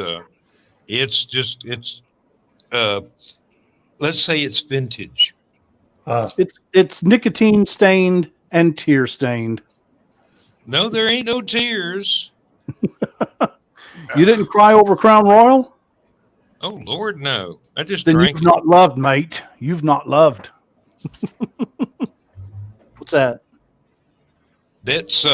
let's say it's vintage. It's nicotine stained and tear stained. No, there ain't no tears. You didn't cry over Crown Royal? Oh, Lord, no. I just Then drank you've not loved, mate. You've not loved. What's that? That's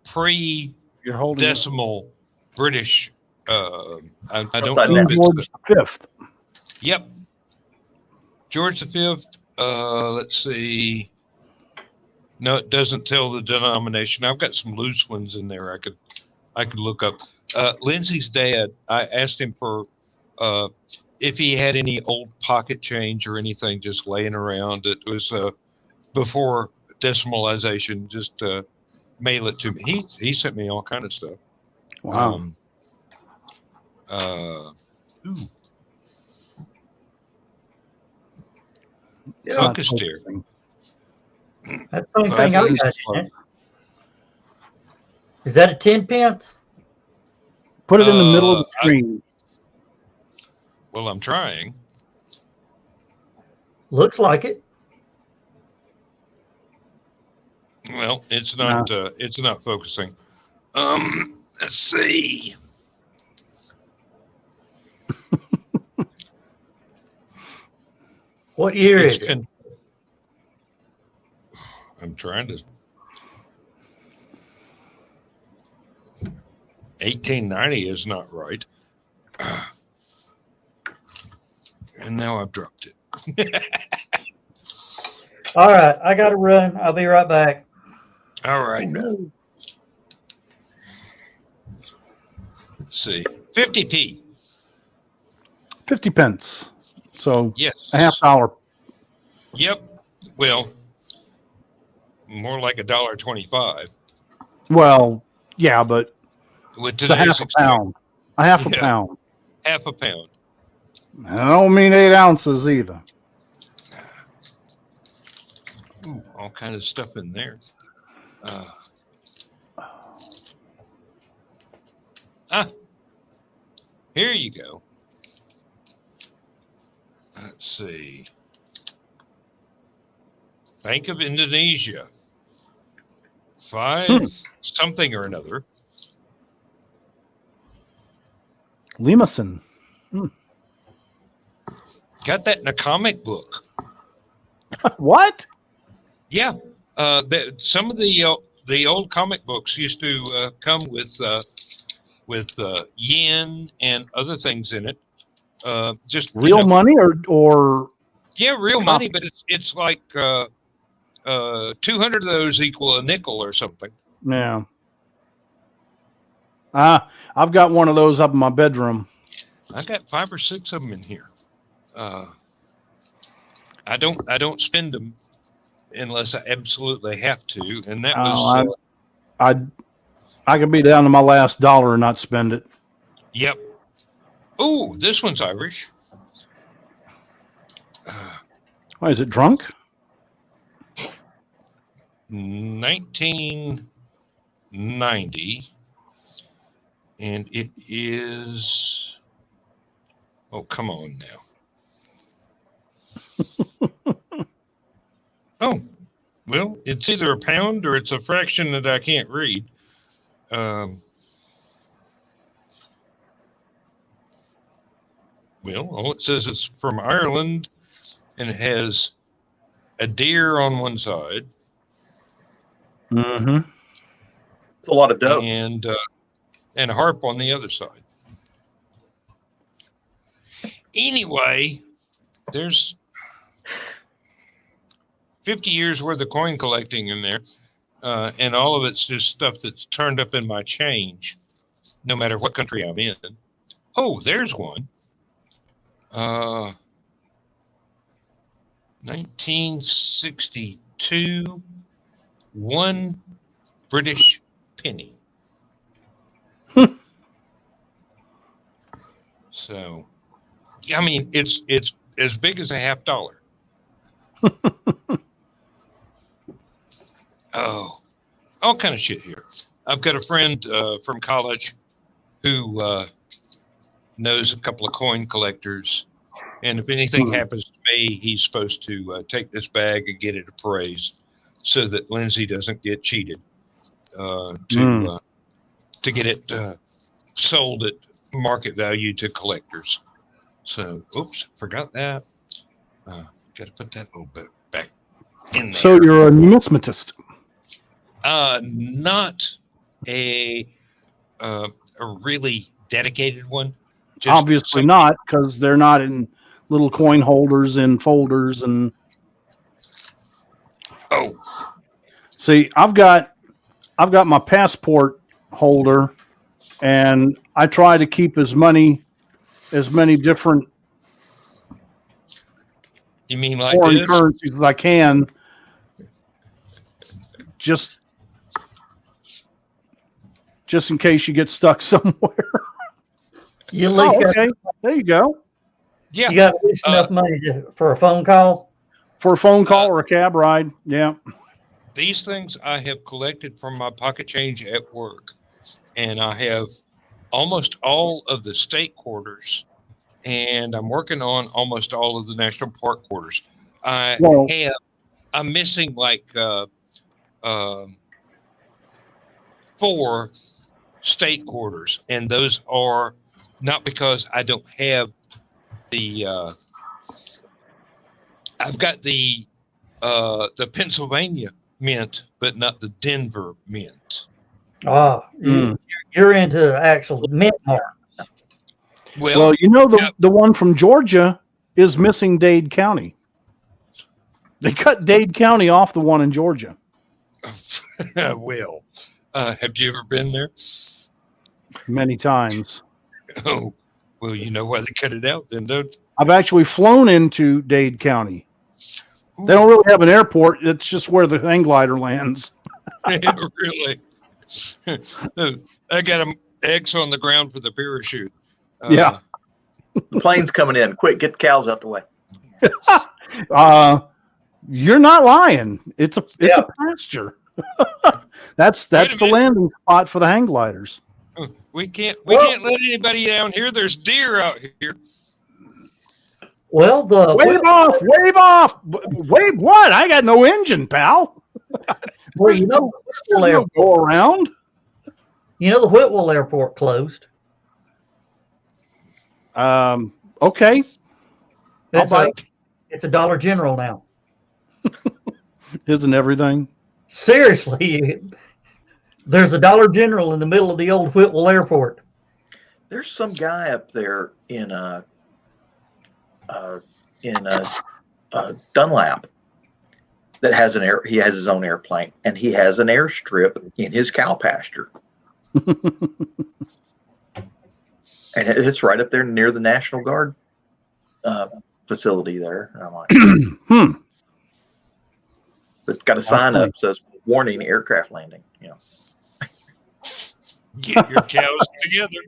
pre-decimal British. I don't know if George V. Yep. George V. Let's see. No, it doesn't tell the denomination. I've got some loose ones in there. I could look up. Lindsay's dad. I asked him for if he had any old pocket change or anything just laying around. It was before decimalization. Just mail it to me. He sent me all kind of stuff. Wow. Ooh, It's not focused here. focusing. That's the only Five thing I minutes. got. Isn't it? Is that a 10 pence? Put it in the middle of the I- screen. Well, I'm trying. Looks like it. Well, it's not. It's not focusing. Let's see. What year It's is it? been. I'm trying to. 1890 is not right. And now I've dropped it. All right, I got to run. I'll be right back. All right. No. Let's see. 50p. 50 pence. So Yes. a half dollar. Yep. Well, more like $1.25. Well, yeah, but With it's a half today's a exchange, pound. A half a Yeah. pound. half a pound. I don't mean 8 ounces either. Ooh, all kind of stuff in there. Here you go. Let's see. Bank of Indonesia. 5 something or another. Limason. Got that in a comic book. What? Yeah. Some of the old comic books used to come with yen and other things in it. Just Real money or yeah, real money, but it's like 200 of those equal a nickel or something. yeah. I've got one of those up in my bedroom. I got 5 or 6 of them in here. I don't spend them unless I absolutely have to, and that was I could be down to my last dollar and not spend it. yep. Oh, this one's Irish. Why is it drunk? 1990, and it is. Oh, come on now. Oh, well, it's either a pound or it's a fraction that I can't read. Well, all it says is from Ireland, and it has a deer on one side. Mm-hmm. It's a lot of dough. And a harp on the other side. Anyway, there's 50 years worth of coin collecting in there, and all of it's just stuff that's turned up in my change, no matter what country I'm in. Oh, there's one. 1962, 1 British penny. So, I mean, it's as big as a half dollar. Oh, all kind of shit here. I've got a friend from college who knows a couple of coin collectors, and if anything happens to me, he's supposed to take this bag and get it appraised so that Lindsay doesn't get cheated to get it sold at market value to collectors. So, oops, forgot that. Got to put that little bit back in there. So you're a numismatist. Not a really dedicated one. Just Obviously not, because they're not in little coin holders and folders and. Oh, see, I've got my passport holder, and I try to keep as many different you mean like foreign this? currencies as I can. Just just in case you get stuck somewhere. You at least got, Okay. There you go. Yeah. you got at least enough money for a phone call. For a phone call or a cab ride. Yeah. These things I have collected from my pocket change at work, and I have almost all of the state quarters, and I'm working on almost all of the national park quarters. I'm missing like 4 state quarters, and those are not because I don't have the. I've got the Pennsylvania mint, but not the Denver mint. Oh, you're into actual mint mark. Well, the one from Georgia is missing Dade County. They cut Dade County off the one in Georgia. Well, have you ever been there? Many times. Oh, well, you know why they cut it out then, don't you? I've actually flown into Dade County. They don't really have an airport. It's just where the hang glider lands. Really? I got an X on the ground for the parachute. Yeah. The plane's coming in. Quick, get the cows out the way. You're not lying. It's a pasture. That's the landing spot for the hang gliders. We can't let anybody down here. There's deer out here. Well, wave off. Wave what? I got no engine, pal. Well, you know, go around. You know, the Whitwell Airport closed. Okay. It's a Dollar General now. Isn't everything? Seriously, there's a Dollar General in the middle of the old Whitwell Airport. There's some guy up there in Dunlap that has he has his own airplane, and he has an airstrip in his cow pasture. And it's right up there near the National Guard facility there. And I'm like, It's got a sign up that says "Warning: Aircraft Landing." You know, get your cows together.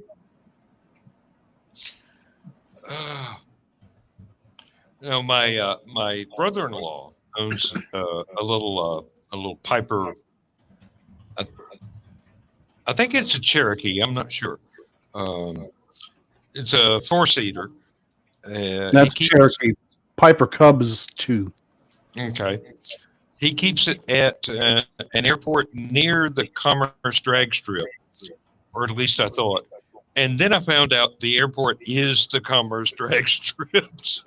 My brother-in-law owns a little Piper. I think it's a Cherokee. I'm not sure. It's a 4-seater. That's Cherokee. Piper Cubs 2. Okay. He keeps it at an airport near the Commerce drag strip, or at least I thought. And then I found out the airport is the Commerce drag strips.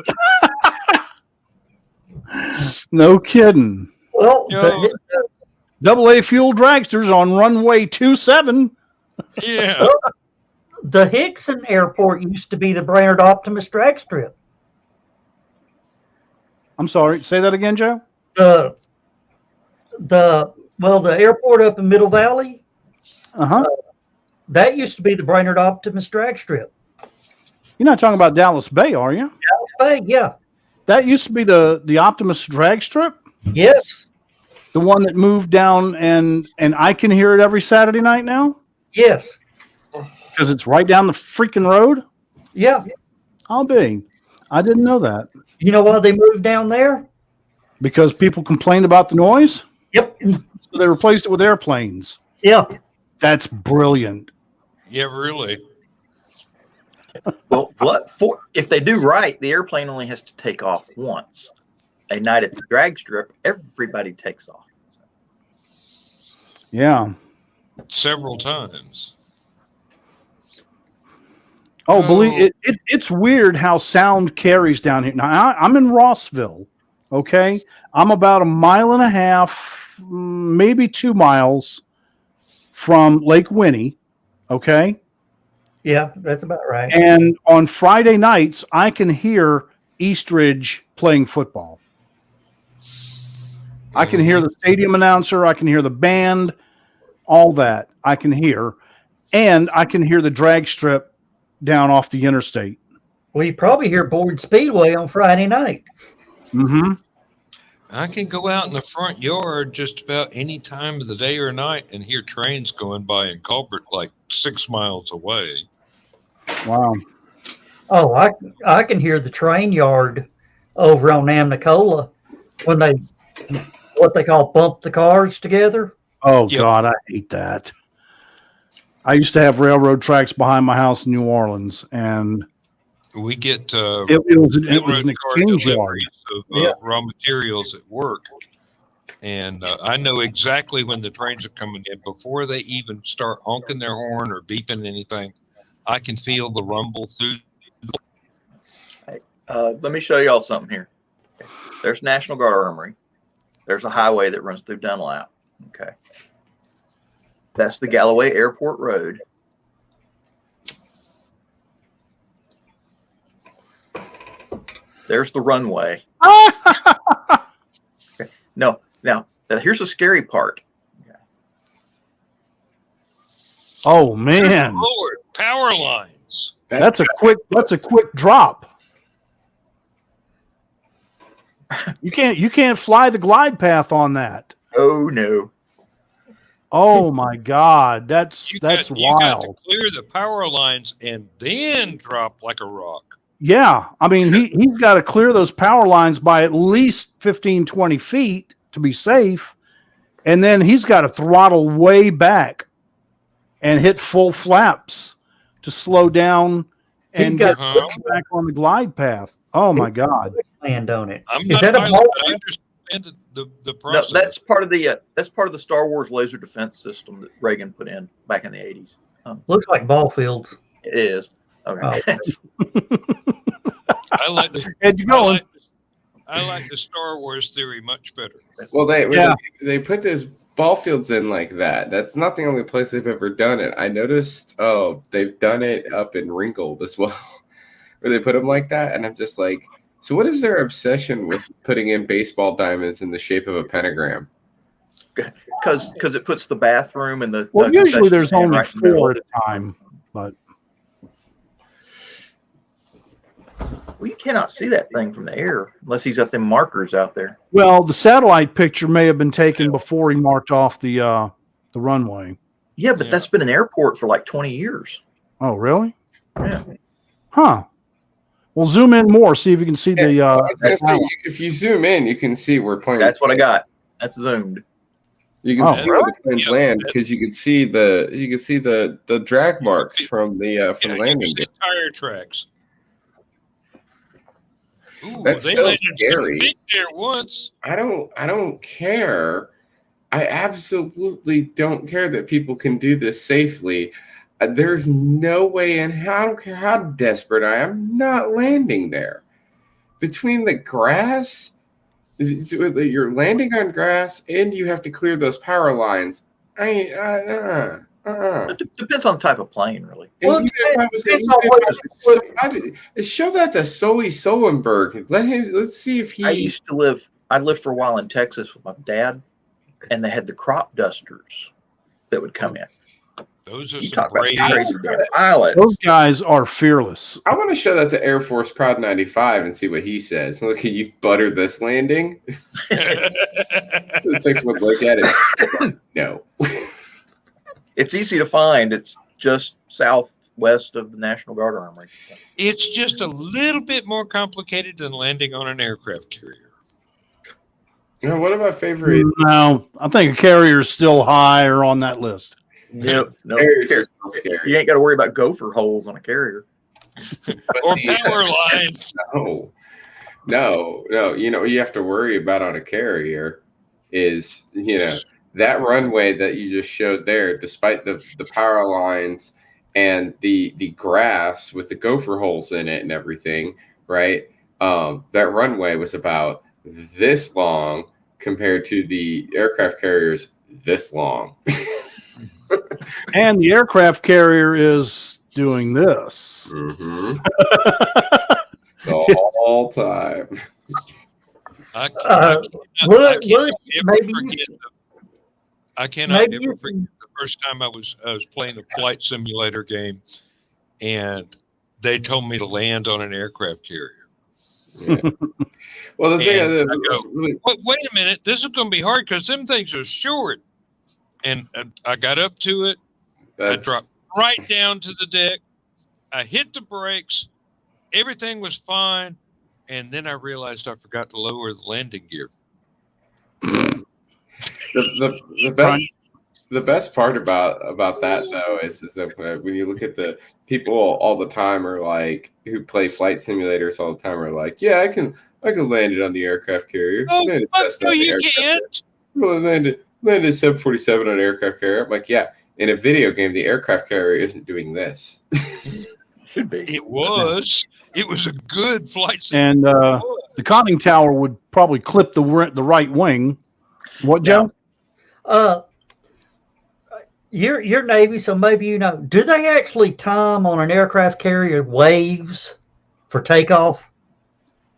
No kidding. Well, AA fuel dragsters on runway 27. Yeah. The Hickson Airport used to be the Brainerd Optimus drag strip. I'm sorry. Say that again, Joe. The airport up in Middle Valley. That used to be the Brainerd Optimus drag strip. You're not talking about Dallas Bay, are you? Dallas Bay, yeah. That used to be the Optimus drag strip? Yes. The one that moved down and I can hear it every Saturday night now? Yes. Because it's right down the freaking road? Yeah. I'll be. I didn't know that. You know why they moved down there? Because people complained about the noise? Yep. So they replaced it with airplanes. Yeah. That's brilliant. Yeah, really. well, if they do right, the airplane only has to take off once. A night at the drag strip, everybody takes off. Yeah. Several times. Oh, believe it's weird how sound carries down here. Now, I'm in Rossville, okay? I'm about 1.5 miles, maybe 2 miles from Lake Winnie, okay? Yeah, that's about right. And on Friday nights, I can hear Eastridge playing football. I can hear the stadium announcer. I can hear the band, all that I can hear. And I can hear the drag strip down off the interstate. Well, you probably hear Board Speedway on Friday night. Mm-hmm. I can go out in the front yard just about any time of the day or night and hear trains going by in Colbert like 6 miles away. Wow. Oh, I can hear the train yard over on Amnicola when they what they call bump the cars together. Oh Yep. God, I hate that. I used to have railroad tracks behind my house in New Orleans, and We get it was an railroad car exchange yard. deliveries of Yeah. raw materials at work. And I know exactly when the trains are coming in before they even start honking their horn or beeping anything. I can feel the rumble through. Let me show y'all something here. There's National Guard Armory. There's a highway that runs through Dunlap. Okay. That's the Galloway Airport Road. There's the runway. Okay. No, now here's the scary part. Oh man, Lord, power lines. that's a quick drop. You can't fly the glide path on that. Oh no. Oh my God, that's You got to wild. clear the power lines and then drop like a rock. Yeah, I mean he's got to clear those power lines by at least 15, 20 feet to be safe, and then he's got to throttle way back and hit full flaps to slow down and got- get back on the glide path. Oh my God. Land on it. I'm Is not that a a pilot, ball? but I understand the No, process. that's part of the Star Wars laser defense system that Reagan put in back in the 80s. Looks like ball fields. It is. Okay. I like the Head going. I like the Star Wars theory much better. Well, Yeah. they put those ball fields in like that. That's not the only place they've ever done it. I noticed. Oh, they've done it up in Ringgold as well, where they put them like that. And I'm just like, so what is their obsession with putting in baseball diamonds in the shape of a pentagram? Because it puts the bathroom and the Well, usually there's concession stand only right in the middle. 4 at a time, but Well, you cannot see that thing from the air unless he's got them markers out there. well, the satellite picture may have been taken before he marked off the runway. Yeah, but Yeah. that's been an airport for like 20 years. Oh, really? Yeah. Huh. Well, zoom in more. See if you can see the. I was gonna the say, satellite. if you zoom in, you can see where planes. That's what I land. got. That's zoomed. You can Oh, see where the planes Yeah. land because you can see the drag marks from the Yeah, you landing. can see tire tracks. Ooh, That's they so landed scary. big there once. I don't care. I absolutely don't care that people can do this safely. There's no way, and I don't care how desperate I am, I'm not landing there. Between the grass, you're landing on grass, and you have to clear those power lines. It depends on the type of plane, really. And Well, even if I was, depends even on if what I was- so- show that to Sully Solenberg. Let's see if he. I lived for a while in Texas with my dad, and they had the crop dusters that would come in. Those are You some talk about brave. crazy damn pilots. Those guys are fearless. I want to show that to Air Force Proud 95 and see what he says. Look, can you butter this landing? The text would look at it. No. It's easy to find. It's just southwest of the National Guard Armory. It's just a little bit more complicated than landing on an aircraft carrier. You know, one of my favorite No, I think a carrier is still higher on that list. Nope. No. carriers are so scary. You ain't got to worry about gopher holes on a carrier. Or power lines. No. You know, what you have to worry about on a carrier is, that runway that you just showed there, despite the power lines and the grass with the gopher holes in it and everything, right? That runway was about this long compared to the aircraft carriers this long. And the aircraft carrier is doing this. Mm-hmm. The whole time. I cannot maybe ever you forget the first time I was playing a flight simulator game, and they told me to land on an aircraft carrier. Yeah. Well, the thing And I go, wait a minute, this is going to be hard because them things are short. And I got up to it. I dropped right down to the deck. I hit the brakes. Everything was fine. And then I realized I forgot to lower the landing gear. The best part about that though is that when you look at the people all the time are like who play flight simulators all the time are like, yeah, I can land it on the aircraft carrier. Oh, no, you can't. Well, landed 747 on an aircraft carrier. I'm like, yeah. In a video game, the aircraft carrier isn't doing this. Should be. It was. It was a good flight And the conning tower would probably clip the right wing. What, Joe? You're Navy, so maybe you know. Do they actually time on an aircraft carrier waves for takeoff?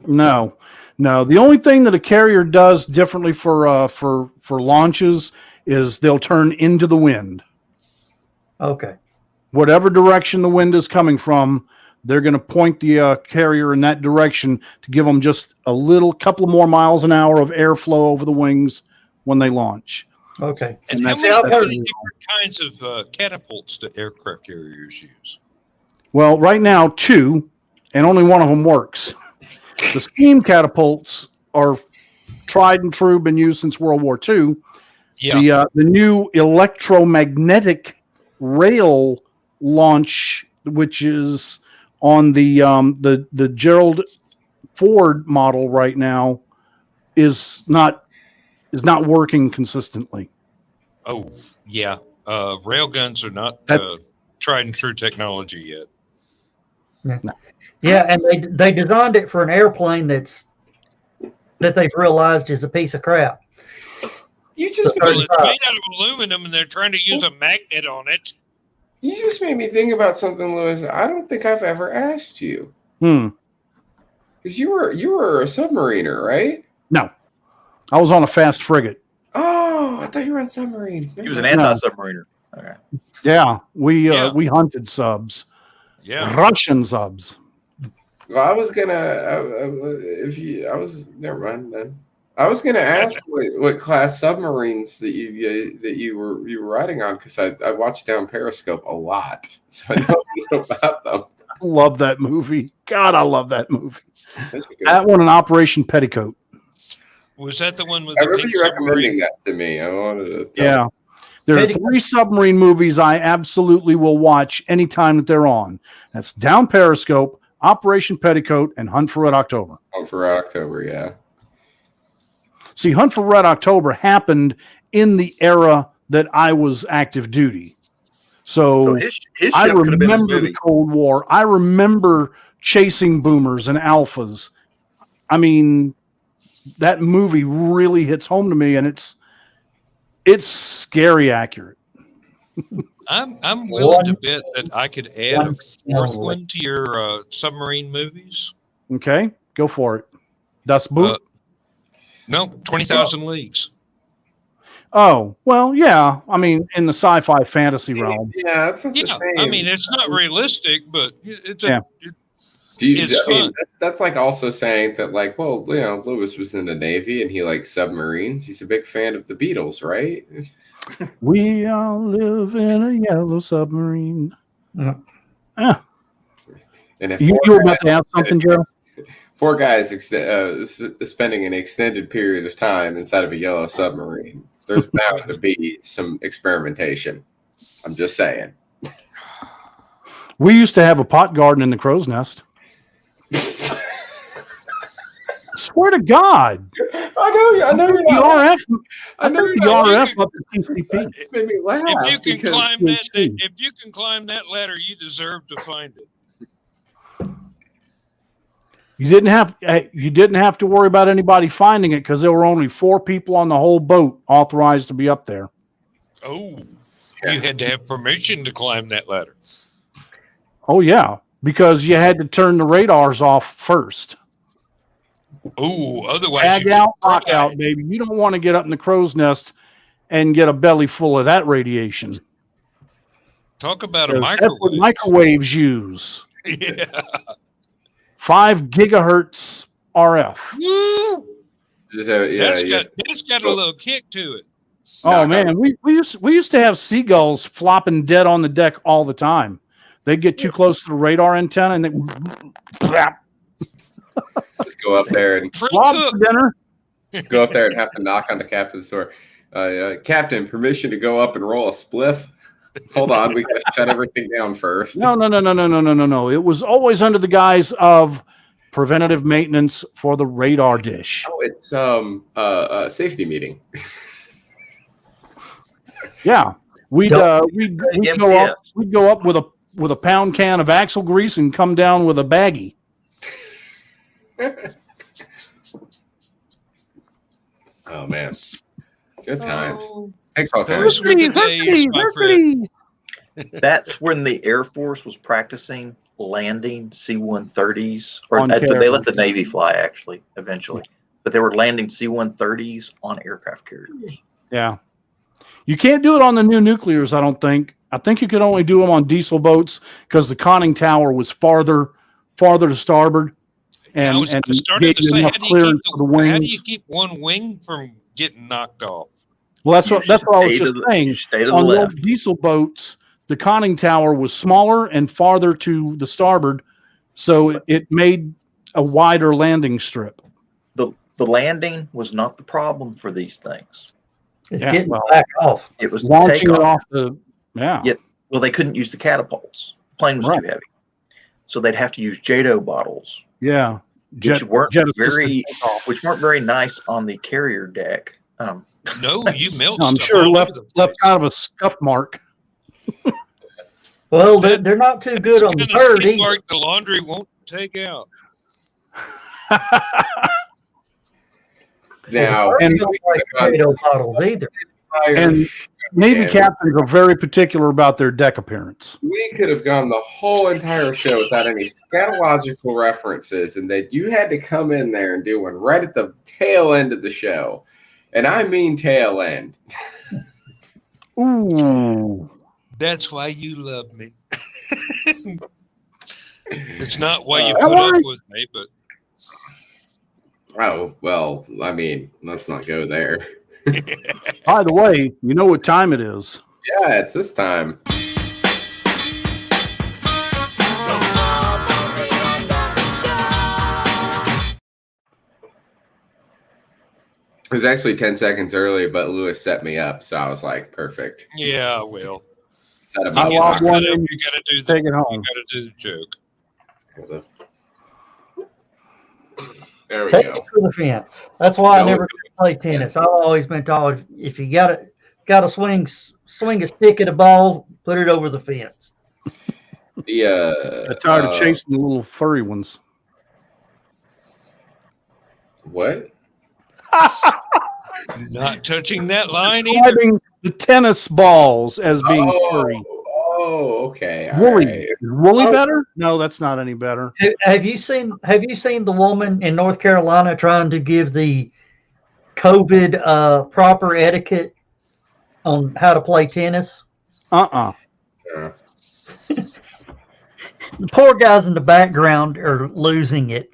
No. The only thing that a carrier does differently for launches is they'll turn into the wind. Okay. Whatever direction the wind is coming from, they're going to point the carrier in that direction to give them just a couple of more miles an hour of airflow over the wings when they launch. Okay. And how many different kinds of catapults do aircraft carriers use? Well, right now, 2, and only one of them works. The steam catapults are tried and true, been used since World War II. Yeah. The new electromagnetic rail launch, which is on the Gerald Ford model right now, is not working consistently. Oh, yeah. Railguns are not tried and true technology yet. Yeah, and they designed it for an airplane that they've realized is a piece of crap. You just Well, it's made out of aluminum, and they're trying to use a magnet on it. You just made me think about something, Lewis. I don't think I've ever asked you. Because you were a submariner, right? No, I was on a fast frigate. Oh, I thought you were on submarines. He was an anti-submariner. Okay. Yeah, we hunted subs. Yeah, Russian subs. Well, I was gonna never mind then. I was gonna ask what class submarines that you were riding on because I watched Down Periscope a lot, so I know a little about them. I love that movie. God, I love that movie. That one, an Operation Petticoat. Was that the one with I the remember pink you recommending submarine? that to me. I wanted to. Yeah. There are 3 submarine movies I absolutely will watch anytime that they're on. That's Down Periscope, Operation Petticoat, and Hunt for Red October. Hunt for Red October, yeah. See, Hunt for Red October happened in the era that I was active duty. So his ship I could have been in the remember the movie. Cold War. I remember chasing boomers and alphas. I mean, that movie really hits home to me, and it's scary accurate. I'm willing to bet that I could add a 4th one to your submarine movies. Okay, go for it. Das Boot? No, 20,000 Leagues. Oh, well, yeah. I mean, in the sci-fi fantasy realm. Yeah, that's not the same. I mean, it's not realistic, but it's it's fun. That's like also saying that, like, well, you know, Lewis was in the Navy and he likes submarines. He's a big fan of the Beatles, right? We all live in a yellow submarine. Yeah. Yeah. And if You were about to ask something, Joe? 4 guys spending an extended period of time inside of a yellow submarine, there's bound to be some experimentation. I'm just saying. We used to have a pot garden in the crow's nest. Swear to God. I know you're not. I know the RF up to CCP. It made me laugh. If you can climb that ladder, you deserve to find it. You didn't have to worry about anybody finding it because there were only 4 people on the whole boat authorized to be up there. Oh, you had to have permission to climb that ladder. Oh yeah, because you had to turn the radars off first. Oh, otherwise Tag out, lock out, baby. You don't want to get up in the crow's nest and get a belly full of that radiation. Talk about a That's what microwave. microwaves use. Yeah. 5 gigahertz RF. Woo! Just have, yeah, That's got a little kick to it. Oh man, we used to have seagulls flopping dead on the deck all the time. They get too close to the radar antenna and they just go up there and lobster dinner. go up there and have to knock on the captain's door. Captain, permission to go up and roll a spliff. Hold on, we gotta shut everything down first. No. It was always under the guise of preventative maintenance for the radar dish. Oh, it's a safety meeting. Yeah, we'd go up with a pound can of axle grease and come down with a baggie. Oh man, good times. Thanks all Those were the days, my friend. That's when the Air Force was practicing landing C-130s, or On they carriers. let the Navy fly actually eventually, but they were landing C-130s on aircraft carriers. Yeah, you can't do it on the new nuclears. I don't think. I think you could only do them on diesel boats because the conning tower was farther to starboard, I was starting to gave you say, enough clearance for the how do you wings. keep one wing from getting knocked off? Well, that's what I was just saying. Stay to the On those left. diesel boats, the conning tower was smaller and farther to the starboard, so it made a wider landing strip. The landing was not the problem for these things. It's Yeah, getting well, back off. It was the Launching it takeoff. off the Yeah. Well, they couldn't use the catapults. The plane was Right. too heavy, so they'd have to use JATO bottles, yeah. which weren't jet very, assisted takeoff. nice on the carrier deck. No, you melt I'm stuff sure all left over the place. kind of a scuff mark. Well, they're not too good on the It's kind of bird skid either. mark the laundry won't take out. Now, And don't like potato bottles either. And Navy captains are very particular about their deck appearance. we could have gone the whole entire show without any scatological references, and that you had to come in there and do one right at the tail end of the show. And I mean tail end. Ooh. That's why you love me. It's not why you Uh, put up with me, but Oh, well, I mean, let's not go there. By the way, you know what time it is. Yeah, it's this time. It was actually 10 seconds early, but Lewis set me up, so I was like, perfect. yeah, well, Set him I up. lost one in, you gotta do take it you home. gotta do the joke. There we Take go. it to the fence. That's why I No, never play tennis. I've always been taught if you got to swing a stick at a ball, put it over the fence. I'm tired of chasing the little furry ones. What? Not touching that line either. Describing the tennis balls as being furry. Oh, okay. All Woolly. right. Is woolly Oh. better? No, that's not any better. Have you seen the woman in North Carolina trying to give the COVID proper etiquette on how to play tennis? Uh-uh. Yeah. The poor guys in the background are losing it.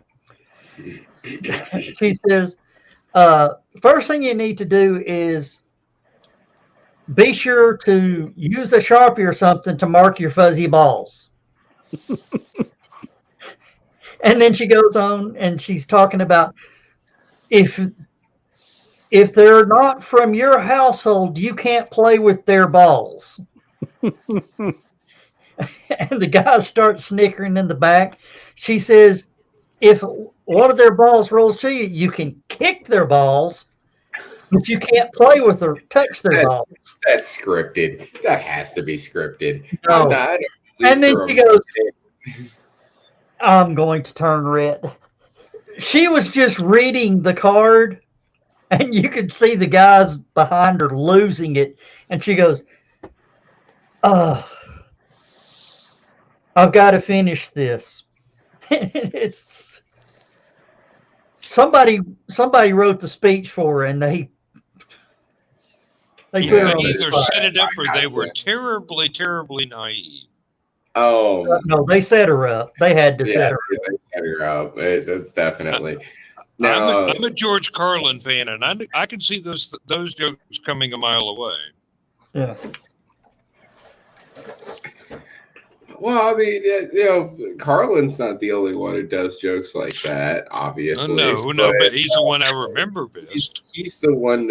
She says, first thing you need to do is be sure to use a Sharpie or something to mark your fuzzy balls. And then she goes on and she's talking about if they're not from your household, you can't play with their balls. And the guys start snickering in the back. She says, if one of their balls rolls to you, you can kick their balls, but you can't play with or touch their balls. That's scripted. That has to be scripted. No. And then she goes, I'm going to turn red. She was just reading the card, and you could see the guys behind her losing it. And she goes, I've got to finish this. It's somebody wrote the speech for her, and they put her on the Either spot. set it up or they were terribly, terribly naive. Oh, No, they set her up. They had to yeah, set her they set her up. That's definitely. Now, I'm a George Carlin fan, and I can see those jokes coming a mile away. Yeah. well, I mean, Carlin's not the only one who does jokes like that, obviously. No, but he's the one I remember best. He's the one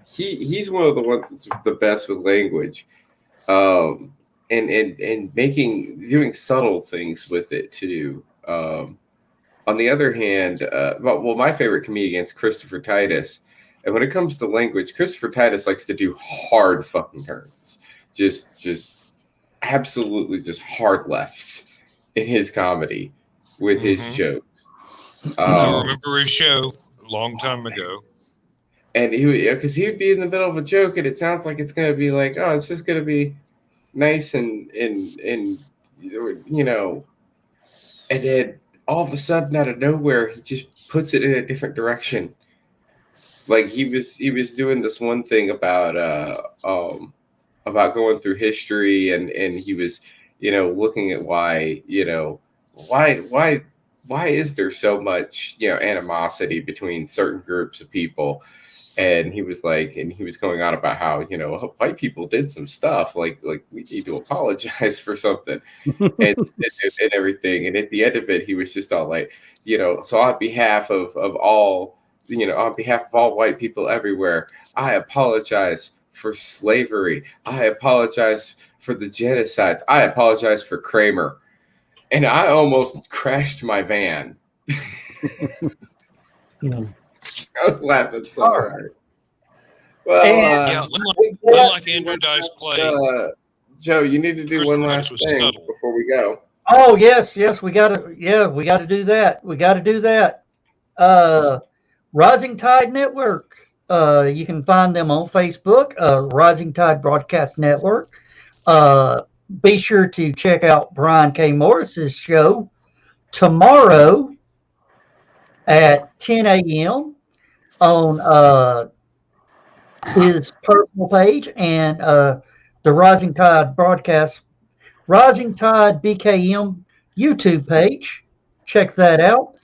he's one of the ones that's the best with language, and doing subtle things with it too. On the other hand, my favorite comedian is Christopher Titus, and when it comes to language, Christopher Titus likes to do hard fucking turns, just absolutely just hard lefts in his comedy with his jokes. I remember his show a long time ago. And he would be in the middle of a joke, and it sounds like it's going to be like, oh, it's just going to be nice and and then all of a sudden, out of nowhere, he just puts it in a different direction. Like he was doing this one thing about going through history, and he was looking at why is there so much animosity between certain groups of people. And he was going on about how white people did some stuff like we need to apologize for something and everything. And at the end of it, he was just all like, so on behalf of all white people everywhere, I apologize for slavery. I apologize for the genocides. I apologize for Kramer. And I almost crashed my van. I was laughing so hard. Well, unlike Andrew Dice Clay, Joe, you need to do one last thing before we go. Oh yes, we gotta do that. We gotta do that. Rising Tide Network. You can find them on Facebook, Rising Tide Broadcast Network. Be sure to check out Brian K. Morris's show tomorrow at 10 a.m. on his personal page and the Rising Tide Broadcast, Rising Tide BKM YouTube page. Check that out.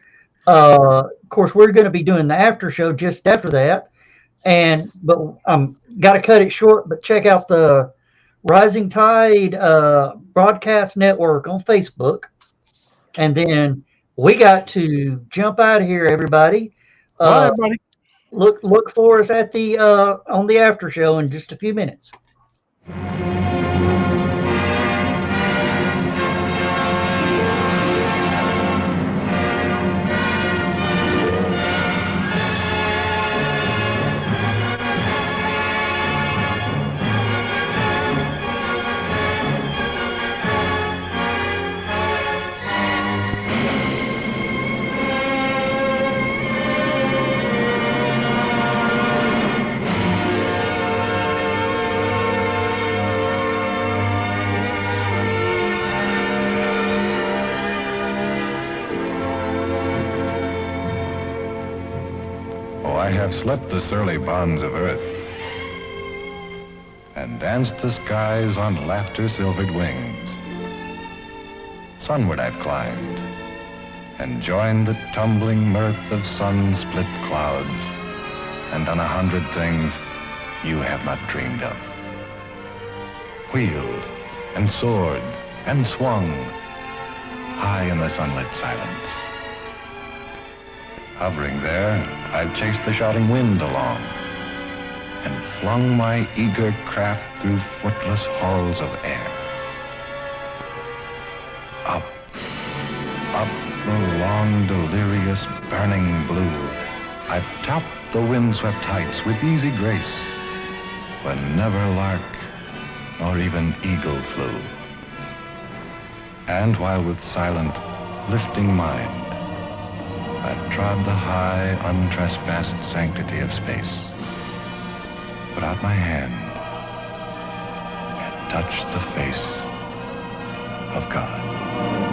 Of course, we're going to be doing the after show just after that. But got to cut it short, but check out the Rising Tide Broadcast Network on Facebook. And then we got to jump out of here, everybody. Bye, everybody. Look for us at the on the after show in just a few minutes. Slept the surly bonds of earth and danced the skies on laughter-silvered wings. Sunward I've climbed and joined the tumbling mirth of sun-split clouds and done 100 things you have not dreamed of. Wheeled and soared and swung high in the sunlit silence. Hovering there, I've chased the shouting wind along and flung my eager craft through footless halls of air. Up the long, delirious, burning blue, I've topped the windswept heights with easy grace, when never lark nor even eagle flew. And while with silent, lifting mind, I've trod the high, untrespassed sanctity of space, put out my hand, and touched the face of God.